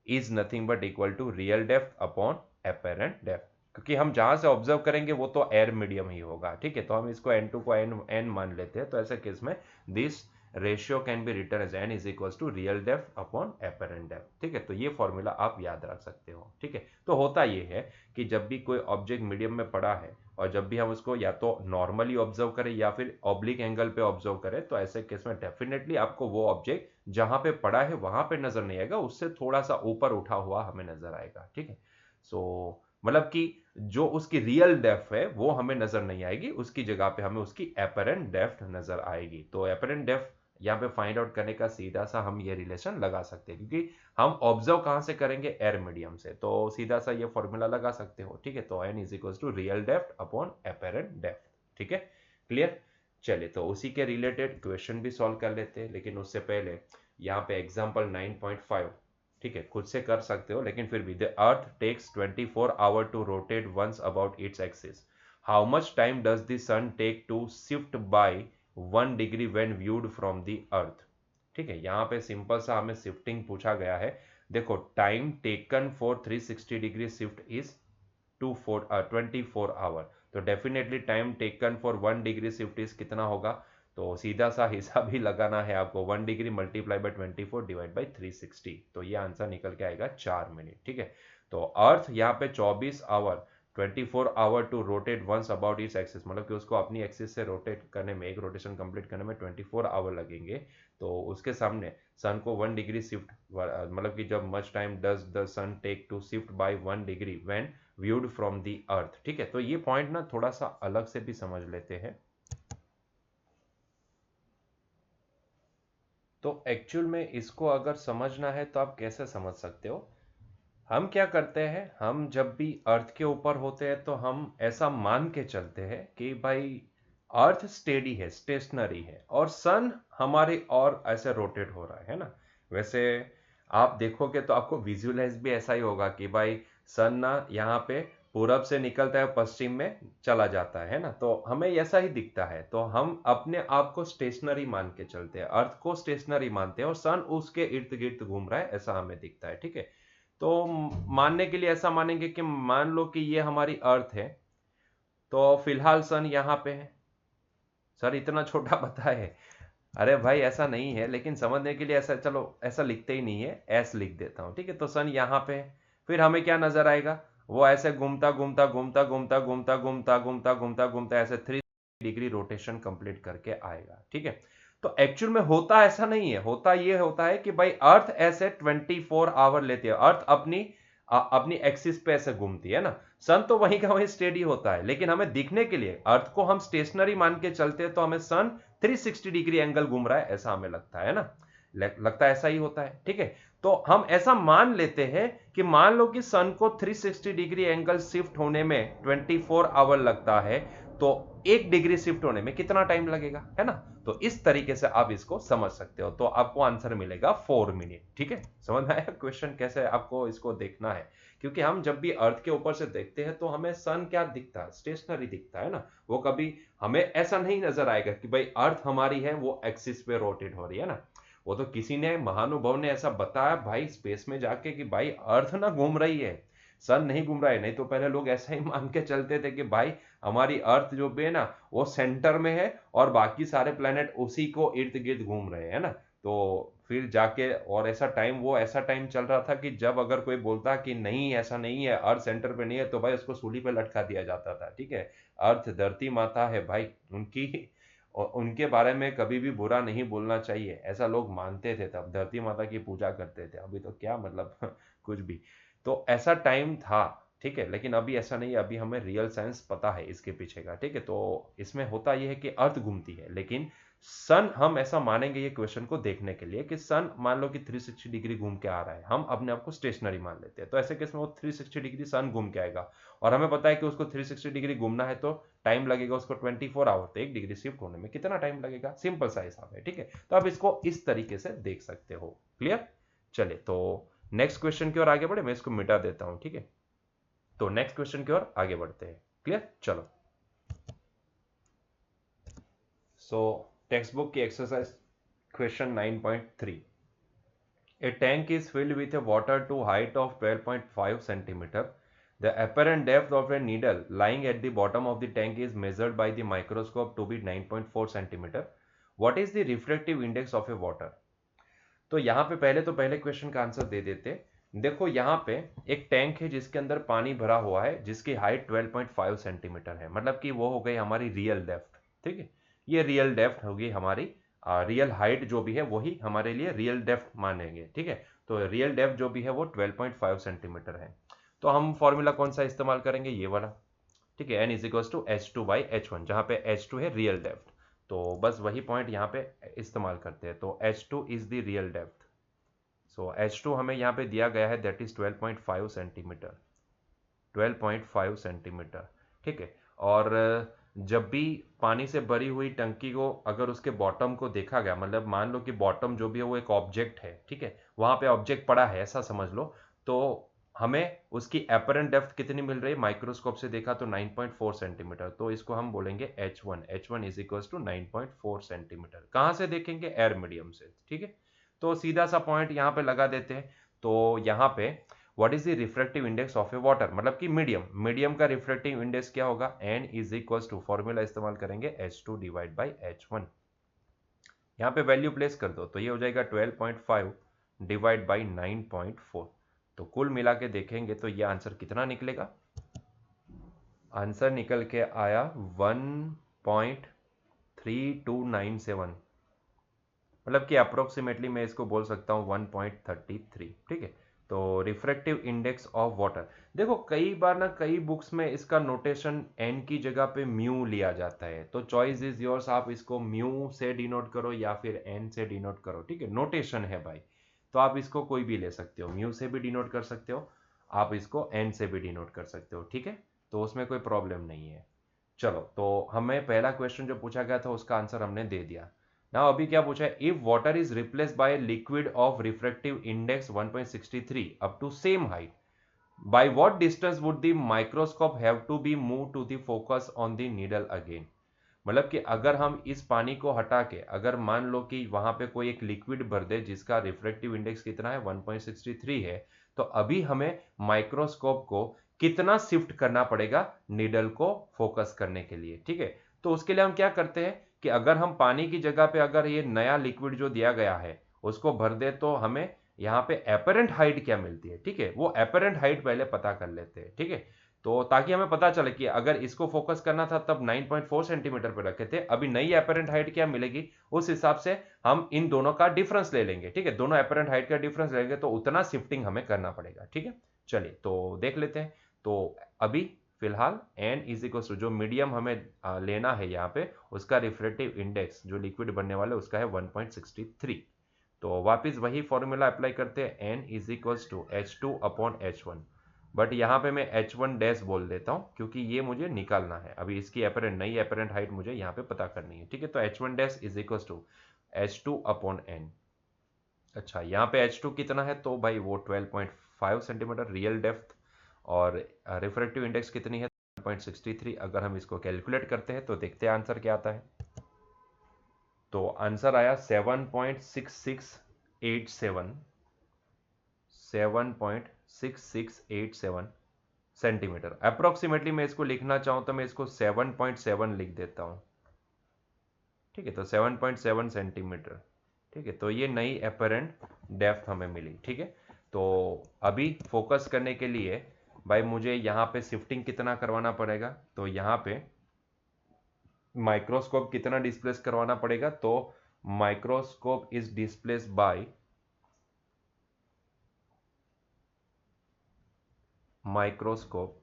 is nothing but equal to real depth upon apparent depth, क्योंकि हम जहां से ऑब्जर्व करेंगे वो तो एयर मीडियम ही होगा, ठीक है, तो हम इसको N2 को n मान लेते हैं, तो ऐसे केस में this ratio can be written as n is equal to real depth upon apparent depth, ठीक है। तो ये फॉर्मूला आप याद रख सकते हो, ठीक है। तो होता ये है कि जब भी कोई ऑब्जेक्ट मीडियम में पड़ा है और जब भी हम उसको या तो नॉर्मली ऑब्जर्व करें या फिर ऑब्लिक एंगल पे ऑब्जर्व करें, तो ऐसे केस में डेफिनेटली आपको वो ऑब्जेक्ट जहां पे पड़ा है वहां पे नजर नहीं आएगा, उससे थोड़ा सा ऊपर उठा हुआ हमें नजर आएगा, ठीक है। सो मतलब कि जो उसकी रियल डेप्थ है वो हमें नजर नहीं आएगी, उसकी जगह पे हमें उसकी एपरेंट डेप्थ नजर आएगी। तो एपरेंट डेप्थ यहाँ पे फाइंड आउट करने का सीधा सा हम ये रिलेशन लगा सकते हैं, क्योंकि हम ऑब्जर्व कहां से करेंगे, एयर मीडियम से, तो सीधा सा ये फॉर्मूला लगा सकते हो, ठीक है। तो n is equal to real depth upon apparent depth, ठीक है, क्लियर। चलिए, तो उसी के रिलेटेड क्वेश्चन भी सॉल्व कर लेते हैं, लेकिन उससे पहले यहाँ पे एग्जांपल 9.5, ठीक है, खुद से कर सकते हो लेकिन फिर भी, the earth takes 24 hour to rotate once about its axis, how much time does the sun take to shift by 1 degree when viewed from the earth, ठीक है। यहाँ पे सिंपल सा हमें शिफ्टिंग पूछा गया है। देखो, time taken for 360 degree shift is 24 hour, तो definitely time taken for 1 degree shift is कितना होगा, तो सीधा सा हिसाब ही लगाना है आपको, 1 degree multiply by 24 divide by 360, तो ये आंसर निकल के आएगा 4 मिनट, ठीक है। तो अर्थ यहाँ पे 24 hour, 24 hour to rotate once about its axis, मतलब कि उसको अपनी एक्सिस से रोटेट करने में, एक रोटेशन कंप्लीट करने में 24 आवर लगेंगे, तो उसके सामने सन को 1 डिग्री शिफ्ट, मतलब कि जब much time does the sun take to shift by 1 degree when viewed from the earth, ठीक है। तो ये पॉइंट ना थोड़ा सा अलग से भी समझ लेते हैं। तो एक्चुअल में इसको अगर समझना है तो आप कैसे समझ सकते हो, हम क्या करते हैं, हम जब भी अर्थ के ऊपर होते हैं तो हम ऐसा मान के चलते हैं कि भाई अर्थ स्टेडी है, स्टेशनरी है, और सन हमारी और ऐसे रोटेट हो रहा है ना। वैसे आप देखोगे तो आपको विजुअलाइज भी ऐसा ही होगा कि भाई सन ना यहाँ पे पूरब से निकलता है, पश्चिम में चला जाता है ना, तो हमें ऐसा ही दिखता है। तो हम अपने आप को स्टेशनरी मान के चलते हैं, अर्थ को स्टेशनरी मानते हैं और सन उसके इर्द गिर्द घूम रहा है, ऐसा हमें दिखता है। ठीक है, तो मानने के लिए ऐसा मानेंगे कि मान लो कि ये हमारी अर्थ है, तो फिलहाल सन यहाँ पे है। सर इतना छोटा पता है? अरे भाई ऐसा नहीं है, लेकिन समझने के लिए ऐसा, चलो ऐसा लिखते ही नहीं है, ऐस लिख देता हूँ। ठीक है, तो सन यहाँ पे है, फिर हमें क्या नजर आएगा, वो ऐसे घूमता घूमता घूमता घूमता घूमता घूमता घूमता घूमता घूमता ऐसे 3 डिग्री रोटेशन कंप्लीट करके आएगा। ठीक है, तो एक्चुअल में होता ऐसा नहीं है, होता ये होता है कि भाई अर्थ ऐसे 24 आवर लेती है, अर्थ अपनी अपनी एक्सिस पे ऐसे घूमती है ना, सन तो वहीं का वहीं स्टेडी होता है, लेकिन हमें दिखने के लिए अर्थ को हम स्टेशनरी मान के चलते हैं, तो हमें सन 360 डिग्री एंगल घूम रहा है ऐसा हमें लगता है ना, लगता है ऐसा ही होता है। ठीक है, तो हम ऐसा मान लेते हैं कि मान लो कि सन को 360 डिग्री एंगल शिफ्ट होने में 24 आवर लगता है, तो 1 डिग्री शिफ्ट होने में कितना टाइम लगेगा, है ना। तो इस तरीके से आप इसको समझ सकते हो, तो आपको आंसर मिलेगा 4 मिनट। ठीक है, समझ में आया क्वेश्चन कैसे आपको इसको देखना है, क्योंकि हम जब भी अर्थ के ऊपर से देखते हैं तो हमें सन क्या दिखता है, स्टेशनरी दिखता है ना, वो कभी हमें ऐसा नहीं नजर आएगा कि भाई अर्थ हमारी है वो एक्सिस पे रोटेट हो रही है ना। वो तो किसी ने, महानुभव ने ऐसा बताया भाई स्पेस में जाके कि भाई अर्थ ना घूम रही है, सन नहीं घूम रहा है। नहीं तो पहले लोग ऐसा ही मान के चलते थे कि भाई हमारी अर्थ जो भी है ना वो सेंटर में है और बाकी सारे प्लेनेट उसी को इर्द गिर्द घूम रहे हैं ना। तो फिर जाके, और ऐसा टाइम, वो ऐसा टाइम चल रहा था कि जब अगर कोई बोलता कि नहीं ऐसा नहीं है, अर्थ सेंटर पे नहीं है, तो भाई उसको सूली पे लटका दिया जाता था। ठीक है, अर्थ धरती माता है भाई, उनकी, और उनके बारे में कभी भी बुरा नहीं बोलना चाहिए, ऐसा लोग मानते थे, तब धरती माता की पूजा करते थे। अभी तो क्या मतलब कुछ भी, तो ऐसा टाइम था। ठीक है, लेकिन अभी ऐसा नहीं है, अभी हमें रियल साइंस पता है इसके पीछे का। ठीक है, तो इसमें होता यह है कि अर्थ घूमती है, लेकिन सन, हम ऐसा मानेंगे ये क्वेश्चन को देखने के लिए कि सन मान लो कि 360 डिग्री घूम के आ रहा है, हम अपने आप को स्टेशनरी मान लेते हैं, तो ऐसे केस में वो 360 डिग्री सन घूम के आएगा, और हमें पता है कि उसको 360 डिग्री घूमना है तो टाइम लगेगा उसको 24 आवर, तो 1 डिग्री शिफ्ट होने में कितना टाइम लगेगा, सिंपल सा हिसाब है। ठीक है, तो आप इसको इस तरीके से देख सकते हो। क्लियर? चले तो नेक्स्ट क्वेश्चन की ओर आगे बढ़े, मैं इसको मिटा देता हूं। ठीक है, तो नेक्स्ट क्वेश्चन की ओर आगे बढ़ते हैं। क्लियर? चलो, सो टेक्स्ट बुक की exercise question 9.3, a tank is filled with a water to height of 12.5 centimeter. The apparent depth of a needle lying at the bottom of the tank is measured by the microscope to be 9.4 centimeter. What is the refractive index of a water? तो यहाँ पे पहले क्वेश्चन का आंसर दे देते। देखो यहाँ पे एक टैंक है जिसके अंदर पानी भरा हुआ है, जिसकी हाइट 12.5 सेंटीमीटर है, मतलब कि वो हो गई हमारी रियल डेप्थ। ठीक है, ये रियल डेप्थ होगी हमारी, रियल हाइट जो भी है वही हमारे लिए रियल डेप्थ मानेंगे। ठीक है, तो रियल डेप्थ जो भी है वो 12.5 सेंटीमीटर है। तो हम फॉर्मूला कौन सा इस्तेमाल करेंगे, ये वाला। ठीक है, n is equal to H2/H1, जहाँ पे H2 है रियल डेप्थ, तो बस वही पॉइंट यहाँ पे इस्तेमाल करते हैं। तो H2 is the real depth, so H2 हमें यहाँ पे दिया गया है, दैट इज 12.5 सेंटीमीटर, 12.5 सेंटीमीटर। ठीक है, और जब भी पानी से भरी हुई टंकी को, अगर उसके बॉटम को देखा गया, मतलब मान लो कि बॉटम जो भी है वो एक ऑब्जेक्ट है, ठीक है, वहां पे ऑब्जेक्ट पड़ा है ऐसा समझ लो, तो हमें उसकी एपरेंट डेप्थ कितनी मिल रही है, माइक्रोस्कोप से देखा तो 9.4 सेंटीमीटर, तो इसको हम बोलेंगे H1 is equal to 9.4 centimetre. कहाँ से देखेंगे, एयर मीडियम से। ठीक है, तो सीधा सा पॉइंट यहाँ पे लगा देते हैं। तो यहाँ पे what is the refractive index of a water, मतलब कि मीडियम का रिफ्रैक्टिव इंडेक्स क्या होगा, n is equal to, formula इस्तेमाल करेंगे H2 डिवाइड बाई H1। यहाँ पे वैल्यू प्लेस कर दो तो ये हो जाएगा 12.5 डिवाइड बाई 9.4, तो कुल मिला के देखेंगे तो ये आंसर कितना निकलेगा, आंसर निकल के आया 1.3297, मतलब कि अप्रोक्सीमेटली मैं इसको बोल सकता हूँ 1.33। ठीक है, तो रिफ्रैक्टिव इंडेक्स ऑफ वाटर, देखो कई बार ना कई बुक्स में इसका नोटेशन एन की जगह पे म्यू लिया जाता है, तो चॉइस इज योर्स, आप इसको म्यू से डिनोट करो या फिर एन से डिनोट करो। ठीक है, नोटेशन है भाई, तो आप इसको कोई भी ले सकते हो, म्यू से भी डिनोट कर सकते हो, आप इसको एन से भी डिनोट कर सकते हो। ठीक है, तो उसमें कोई प्रॉब्लम नहीं है। चलो, तो हमें पहला क्वेश्चन जो पूछा गया था उसका आंसर हमने दे दिया। ना अभी क्या पूछा है, if water is replace by liquid of refractive index 1.63 up to same height, by what distance would the microscope have to be move to the focus on the needle again. मतलब कि अगर हम इस पानी को हटा के अगर मान लो कि वहां पे कोई एक लिक्विड भर दे जिसका रिफ्रैक्टिव इंडेक्स कितना है 1.63 है, तो अभी हमें माइक्रोस्कोप को कितना शिफ्ट करना पड़ेगा नीडल को फोकस करने के लिए। ठीक है, तो उसके लिए हम क्या करते हैं कि अगर हम पानी की जगह पे अगर ये नया लिक्विड जो दिया गया है उसको भर दे तो हमें यहाँ पे एपरेंट हाइट क्या मिलती है। ठीक है, वो एपरेंट हाइट पहले पता कर लेते हैं। ठीक है, तो ताकि हमें पता चले कि अगर इसको फोकस करना था तब 9.4 सेंटीमीटर पे रखे थे, अभी नई एपरेंट हाइट क्या मिलेगी उस हिसाब से हम इन दोनों का डिफरेंस ले लेंगे। ठीक है, दोनों एपरेंट हाइट का डिफरेंस लेंगे तो उतना शिफ्टिंग हमें करना पड़ेगा। ठीक है, चलिए तो देख लेते हैं। तो अभी फिलहाल n इज इक्वल टू जो मीडियम हमें लेना है यहाँ पे उसका रिफ्रैक्टिव इंडेक्स जो लिक्विड बनने वाला है उसका है 1.63। तो वापस वही फॉर्मूला अप्लाई करते हैं, n is equal to H2 upon H1। But यहाँ पे मैं H1 डैश बोल देता हूँ क्योंकि ये मुझे निकालना है, अभी इसकी एपरेंट नई एपरेंट हाइट मुझे यहाँ पे पता करनी है। ठीक है, तो H1 dash is equal to H2 upon n। अच्छा, यहाँ पे H2 कितना है तो भाई वो 12.5 सेंटीमीटर रियल डेप्थ, और रिफ्रैक्टिव इंडेक्स कितनी है 1.63। अगर हम इसको कैलकुलेट करते हैं तो देखते हैं आंसर क्या आता है। तो आंसर आया 7.6687 7.6687 सेंटीमीटर। अप्रोक्सीमेटली मैं इसको लिखना चाहूं तो मैं इसको 7.7 लिख देता हूं। ठीक है, तो 7.7 सेंटीमीटर। ठीक है, तो ये नई एपरेंट डेप्थ हमें मिली। ठीक है, तो अभी फोकस करने के लिए भाई मुझे यहाँ पे शिफ्टिंग कितना करवाना पड़ेगा, तो यहाँ पे माइक्रोस्कोप कितना डिस्प्लेस करवाना पड़ेगा, तो microscope is displace bye microscope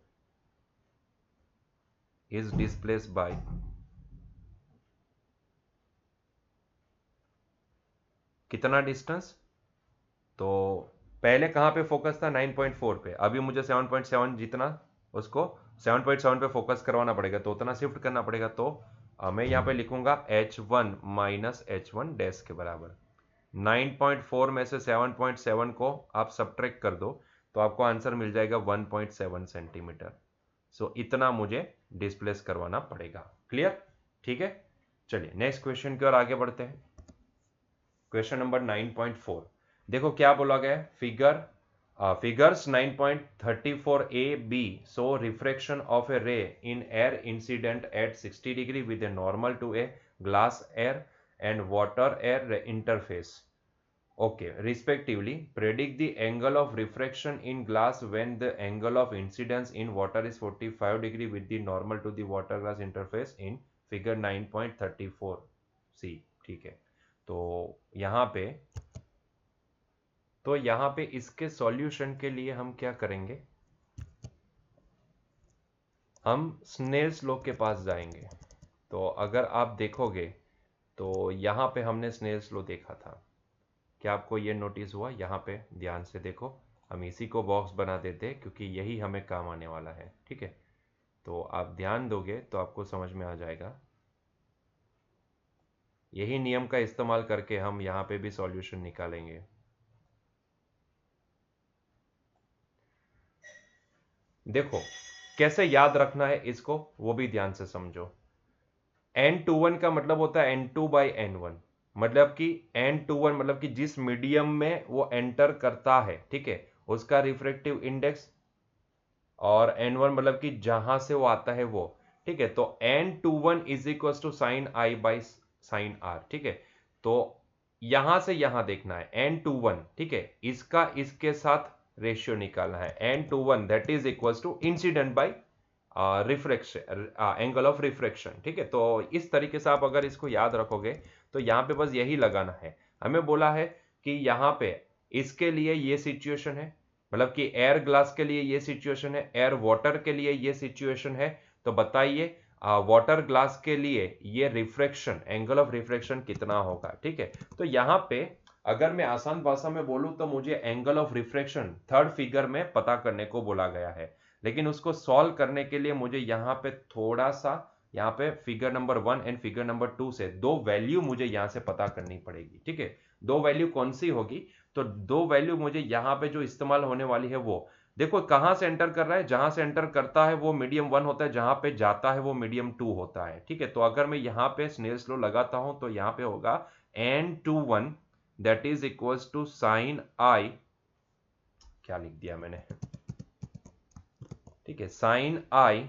is displaced by कितना डिस्टेंस, तो पहले कहाँ पे फोकस था 9.4 पे, अभी मुझे 7.7 जितना उसको 7.7 पे फोकस करवाना पड़ेगा तो उतना शिफ्ट करना पड़ेगा। तो मैं यहाँ पे लिखूंगा H1 माइनस H1 डैश के बराबर 9.4 में से 7.7 को आप सब्ट्रैक्ट कर दो तो आपको आंसर मिल जाएगा 1.7 सेंटीमीटर। सो इतना मुझे डिस्प्लेस करवाना पड़ेगा। क्लियर? ठीक है, चलिए नेक्स्ट क्वेश्चन की ओर आगे बढ़ते हैं। क्वेश्चन नंबर 9.4 देखो क्या बोला गया है। Figures 9.34 A B so refraction of a ray in air incident at 60 degree with a normal to a glass air and water air interface. Okay, respectively, predict the angle of refraction in glass when the angle of incidence in water is 45 degree with the normal to the water glass interface in figure 9.34 C। ठीक है, तो यहाँ पे इसके सॉल्यूशन के लिए हम क्या करेंगे, हम स्नेल्स लॉ के पास जाएंगे। तो अगर आप देखोगे तो यहाँ पे हमने स्नेल्स लॉ देखा था, क्या आपको ये नोटिस हुआ? यहाँ पे ध्यान से देखो, हम इसी को बॉक्स बना देते हैं क्योंकि यही हमें काम आने वाला है। ठीक है, तो आप ध्यान दोगे तो आपको समझ में आ जाएगा। यही नियम का इस्तेमाल करके हम यहाँ पे भी सॉल्यूशन निकालेंगे। देखो कैसे याद रखना है इसको वो भी ध्यान से समझो। N21 का मतलब होता है N2/N1, मतलब कि N21 मतलब कि जिस मीडियम में वो एंटर करता है, ठीक है, उसका रिफ्रैक्टिव इंडेक्स, और N1 मतलब कि जहां से वो आता है वो। ठीक है, तो N21 is equal to sine I by sine are. ठीक है, तो यहां से यहां देखना है N21। ठीक है, इसका इसके साथ रेशियो निकालना है N21 that is equal to incident by refraction angle of refraction. ठीक है, तो इस तरीके से आप अगर इसको याद रखोगे तो यहाँ पे बस यही लगाना है। हमें बोला है कि यहाँ पे इसके लिए ये सिचुएशन है, मतलब कि एयर ग्लास के लिए ये सिचुएशन है, एयर वाटर के लिए ये सिचुएशन है। तो बताइए वाटर ग्लास के लिए ये रिफ्रैक्शन एंगल ऑफ रिफ्रैक्शन कितना होगा। ठीक है, तो यहाँ पे अगर मैं आसान भाषा में बोलूं तो मुझे angle of refraction third figure में पता करने को बोला गया है, लेकिन उसको सॉल्व करने के लिए मुझे यहाँ पे थोड़ा सा यहाँ पे figure number 1 and figure number 2 से दो वैल्यू मुझे यहाँ से पता करनी पड़ेगी। ठीक है, दो वैल्यू कौन सी होगी, तो दो वैल्यू मुझे यहाँ पे जो इस्तेमाल होने वाली है वो देखो कहाँ से एंटर कर रहा है, जहां से एंटर करता है वो मीडियम 1 होता है, जहां पे जाता है वो मीडियम 2 होता है। ठीक है, तो अगर मैं यहाँ पे स्नेल्स लॉ लगाता हूं तो यहाँ पे होगा n21 that is equals to sine I, क्या लिख दिया मैंने, ठीक है, sine I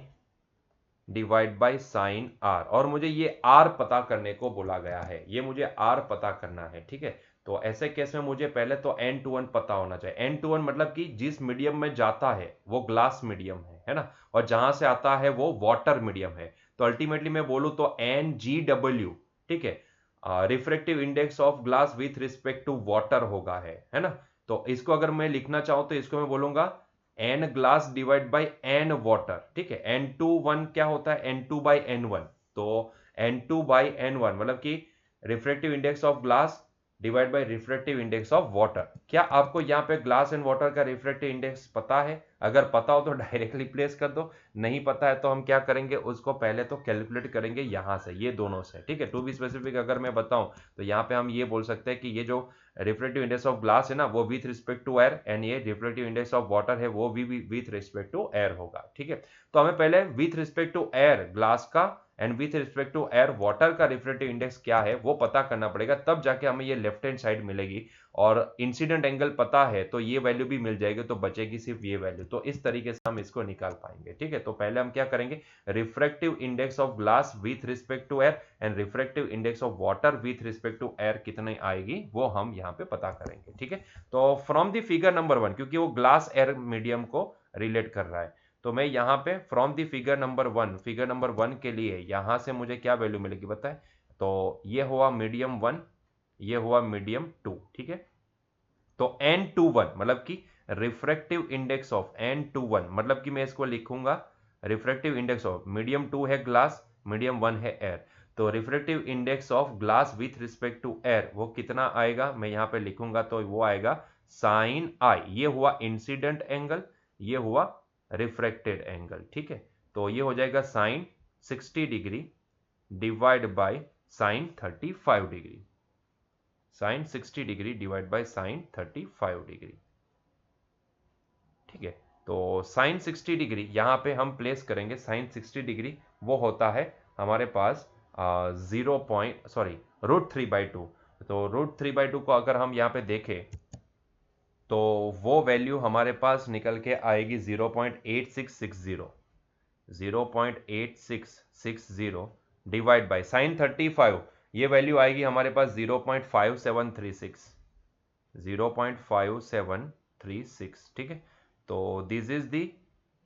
divide by sine R, और मुझे ये आर पता करने को बोला गया है, ये मुझे आर पता करना है। ठीक है, तो ऐसे केस में मुझे पहले तो n21 पता होना चाहिए। n21 मतलब कि जिस मीडियम में जाता है वो ग्लास मीडियम है ना, और जहां से आता है वो वाटर मीडियम है। तो अल्टीमेटली मैं बोलूं तो NGW, ठीक है, refractive index of glass with respect to water होगा है ना। तो इसको अगर मैं लिखना चाहूं तो इसको मैं बोलूंगा n glass divide by n water. ठीक है, n21 क्या होता है, n2 बाई n1, तो n2 बाई n1 मतलब कि refractive index of glass divide by refractive index of water. क्या आपको यहाँ पे ग्लास एंड वाटर का रिफ्रेक्टिव इंडेक्स पता है? अगर पता हो तो डायरेक्टली प्लेस कर दो, नहीं पता है तो हम क्या करेंगे, उसको पहले तो कैलकुलेट करेंगे यहाँ से, ये दोनों से। ठीक है, टू बी स्पेसिफिक अगर मैं बताऊं तो यहाँ पे हम ये बोल सकते हैं कि ये जो रिफ्रेक्टिव इंडेक्स ऑफ ग्लास है ना वो with respect to air, and ये रिफ्रेक्टिव इंडेक्स ऑफ वाटर है वो भी विथ रिस्पेक्ट टू एयर होगा। ठीक है, तो हमें पहले with respect to air glass का and with respect to air water का रिफ्रेक्टिव इंडेक्स क्या है वो पता करना पड़ेगा, तब जाके हमें ये लेफ्ट हैंड साइड मिलेगी। और इंसिडेंट एंगल पता है तो ये वैल्यू भी मिल जाएगी, तो बचेगी सिर्फ ये वैल्यू। तो इस तरीके से हम इसको निकाल पाएंगे। ठीक है, तो पहले हम क्या करेंगे, refractive index of glass with respect to air and refractive index of water with respect to air कितनी आएगी वो हम यहाँ पे पता करेंगे। ठीक है, तो फ्रॉम द फिगर नंबर 1, क्योंकि वो ग्लास एयर मीडियम को रिलेट कर रहा है, तो मैं यहाँ पे from the figure number 1, figure number 1 के लिए यहाँ से मुझे क्या वैल्यू मिलेगी बताए, तो ये हुआ मीडियम 1, ये हुआ मीडियम 2। ठीक है, तो N21 मतलब कि रिफ्रेक्टिव इंडेक्स ऑफ N21 मतलब कि मैं इसको लिखूंगा रिफ्रेक्टिव इंडेक्स ऑफ, मीडियम 2 है ग्लास, मीडियम 1 है एयर, तो refractive index of glass with respect to air वो कितना आएगा, मैं यहाँ पे लिखूंगा तो वो आएगा साइन आई। ये हुआ इंसिडेंट एंगल, ये हुआ रिफ्रेक्टेड एंगल। ठीक है, तो ये हो जाएगा sine 60 degree divide by sine 35 degree, sine 60 degree divide by sine 35 degree. ठीक है, तो साइन 60 डिग्री यहाँ पे हम प्लेस करेंगे, साइन 60 डिग्री वो होता है हमारे पास 0.3/2। तो √3/2 को अगर हम यहाँ पे देखें तो वो वैल्यू हमारे पास निकल के आएगी 0.8660, 0.8660 डिवाइड बाय साइन 35, ये वैल्यू आएगी हमारे पास 0.5736, 0.5736। ठीक है, तो this is the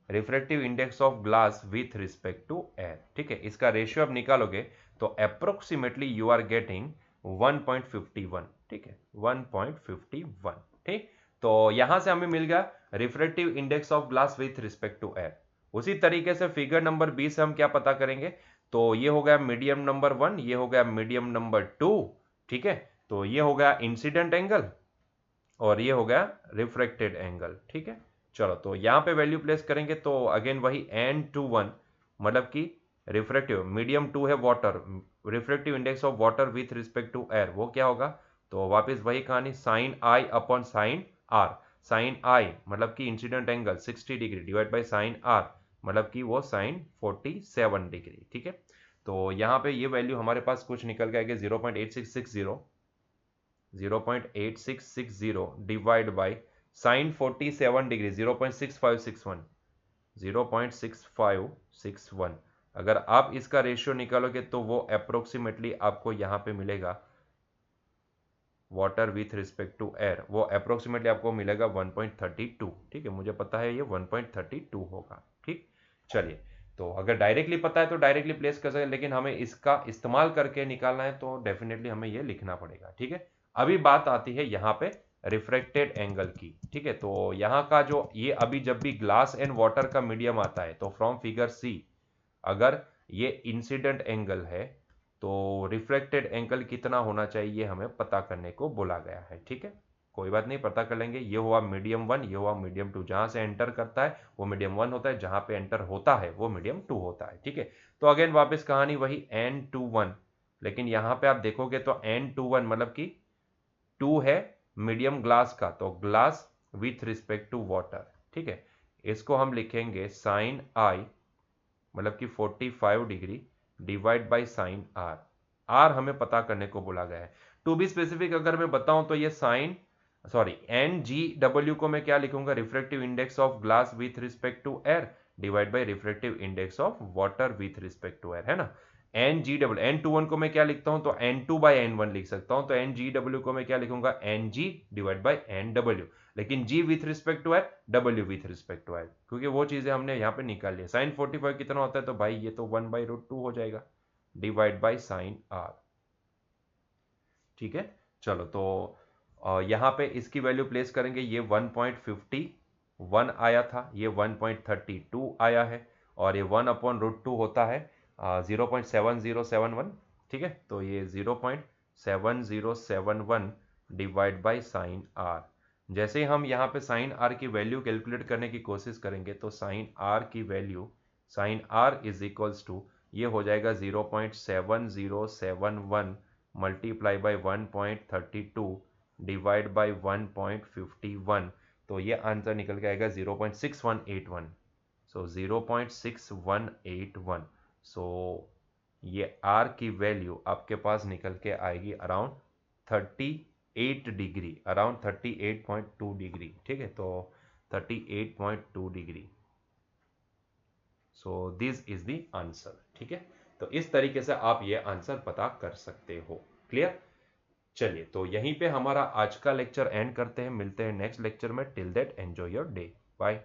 refractive index of glass with respect to air. ठीक है, इसका रेशियो अब निकालोगे तो अप्रोक्सीमेटली यू आर गेटिंग 1.51। ठीक है, 1.51। ठीक, तो यहां से हमें मिल गया refractive index of glass with respect to air. उसी तरीके से फिगर नंबर 20 से हम क्या पता करेंगे, तो ये हो गया मीडियम नंबर 1, ये हो गया मीडियम नंबर 2। ठीक है, तो ये हो गया इंसिडेंट एंगल और ये हो गया रिफ्रेक्टेड एंगल। ठीक है, चलो तो यहाँ पे वैल्यू प्लेस करेंगे तो अगेन वही N21 मतलब कि रिफ्रेक्टिव, मीडियम 2 है water, refractive index of water with respect to air वो क्या होगा, तो वापस वही कहानी sine I upon sine are. Sine I मतलब कि incident angle 60 degree divide by sine are मतलब कि वो साइन 47 डिग्री। ठीक है, तो यहाँ पे ये वैल्यू हमारे पास कुछ निकल के आएगा 0.8660, 0.8660 डिवाइड बाई साइन 47 डिग्री 0.6561, 0.6561। अगर आप इसका रेशियो निकालोगे तो वो अप्रोक्सीमेटली आपको यहाँ पे मिलेगा water with respect to air, वो अप्रोक्सीमेटली आपको मिलेगा 1.32। ठीक है, मुझे पता है ये 1.32 होगा। ठीक, चलिए, तो अगर डायरेक्टली पता है तो डायरेक्टली प्लेस कर सकते, लेकिन हमें इसका इस्तेमाल करके निकालना है तो डेफिनेटली हमें ये लिखना पड़ेगा। ठीक है, अभी बात आती है यहाँ पे रिफ्रेक्टेड एंगल की। ठीक है, तो यहाँ का जो ये अभी जब भी ग्लास एंड वाटर का मीडियम आता है तो फ्रॉम फिगर सी अगर ये इंसिडेंट एंगल है तो रिफ्लेक्टेड एंगल कितना होना चाहिए हमें पता करने को बोला गया है। ठीक है, कोई बात नहीं, पता कर लेंगे। ये हुआ मीडियम 1, ये हुआ मीडियम 2, जहां से एंटर करता है वो मीडियम 1 होता है, जहां पे एंटर होता है वो मीडियम 2 होता है। ठीक है, तो अगेन वापस कहानी वही N21, लेकिन यहाँ पे आप देखोगे तो N21 मतलब कि 2 है मीडियम ग्लास का, तो glass with respect to water. ठीक है, इसको हम लिखेंगे साइन आई, मतलब कि 45 degree divide by sine R. R हमें पता करने को बोला गया है। टू बी स्पेसिफिक अगर मैं बताऊं तो ये sine sorry N G W को मैं क्या लिखूंगा, refractive index of glass with respect to air divide by refractive index of water with respect to air, है ना। N G W, N two one को मैं क्या लिखता हूं तो N two by N one लिख सकता हूं, तो एन जी डब्ल्यू को मैं क्या लिखूंगा, N G divide by N W, लेकिन g with respect to air, w with respect to air, क्योंकि वो चीजें हमने यहाँ पे निकाल लिया। साइन 45 कितना होता है, तो भाई ये तो 1/√2 हो जाएगा डिवाइड बाई साइन r। ठीक है, चलो तो यहाँ पे इसकी वैल्यू प्लेस करेंगे, ये 1.51 आया था, ये 1.32 आया है, और ये 1/√2 होता है 0.7071। ठीक है, तो ये 0.7071 डिवाइड बाई साइन आर। जैसे ही हम यहाँ पे साइन आर की वैल्यू कैलकुलेट करने की कोशिश करेंगे तो साइन आर की value, sine are is equals to, ये हो जाएगा 0.7071 मल्टीप्लाई बाई 1.32 डिवाइड बाई 1.51, तो ये आंसर निकल के आएगा 0.6181। सो 0.6181। सो ये आर की वैल्यू आपके पास निकल के आएगी अराउंड 38 डिग्री, अराउंड 38.2 डिग्री। ठीक है, तो 38.2 degree. So this is the answer. ठीक है, तो इस तरीके से आप ये आंसर पता कर सकते हो। क्लियर? चलिए, तो यहीं पे हमारा आज का लेक्चर एंड करते हैं, मिलते हैं नेक्स्ट लेक्चर में। Till that enjoy your day, bye.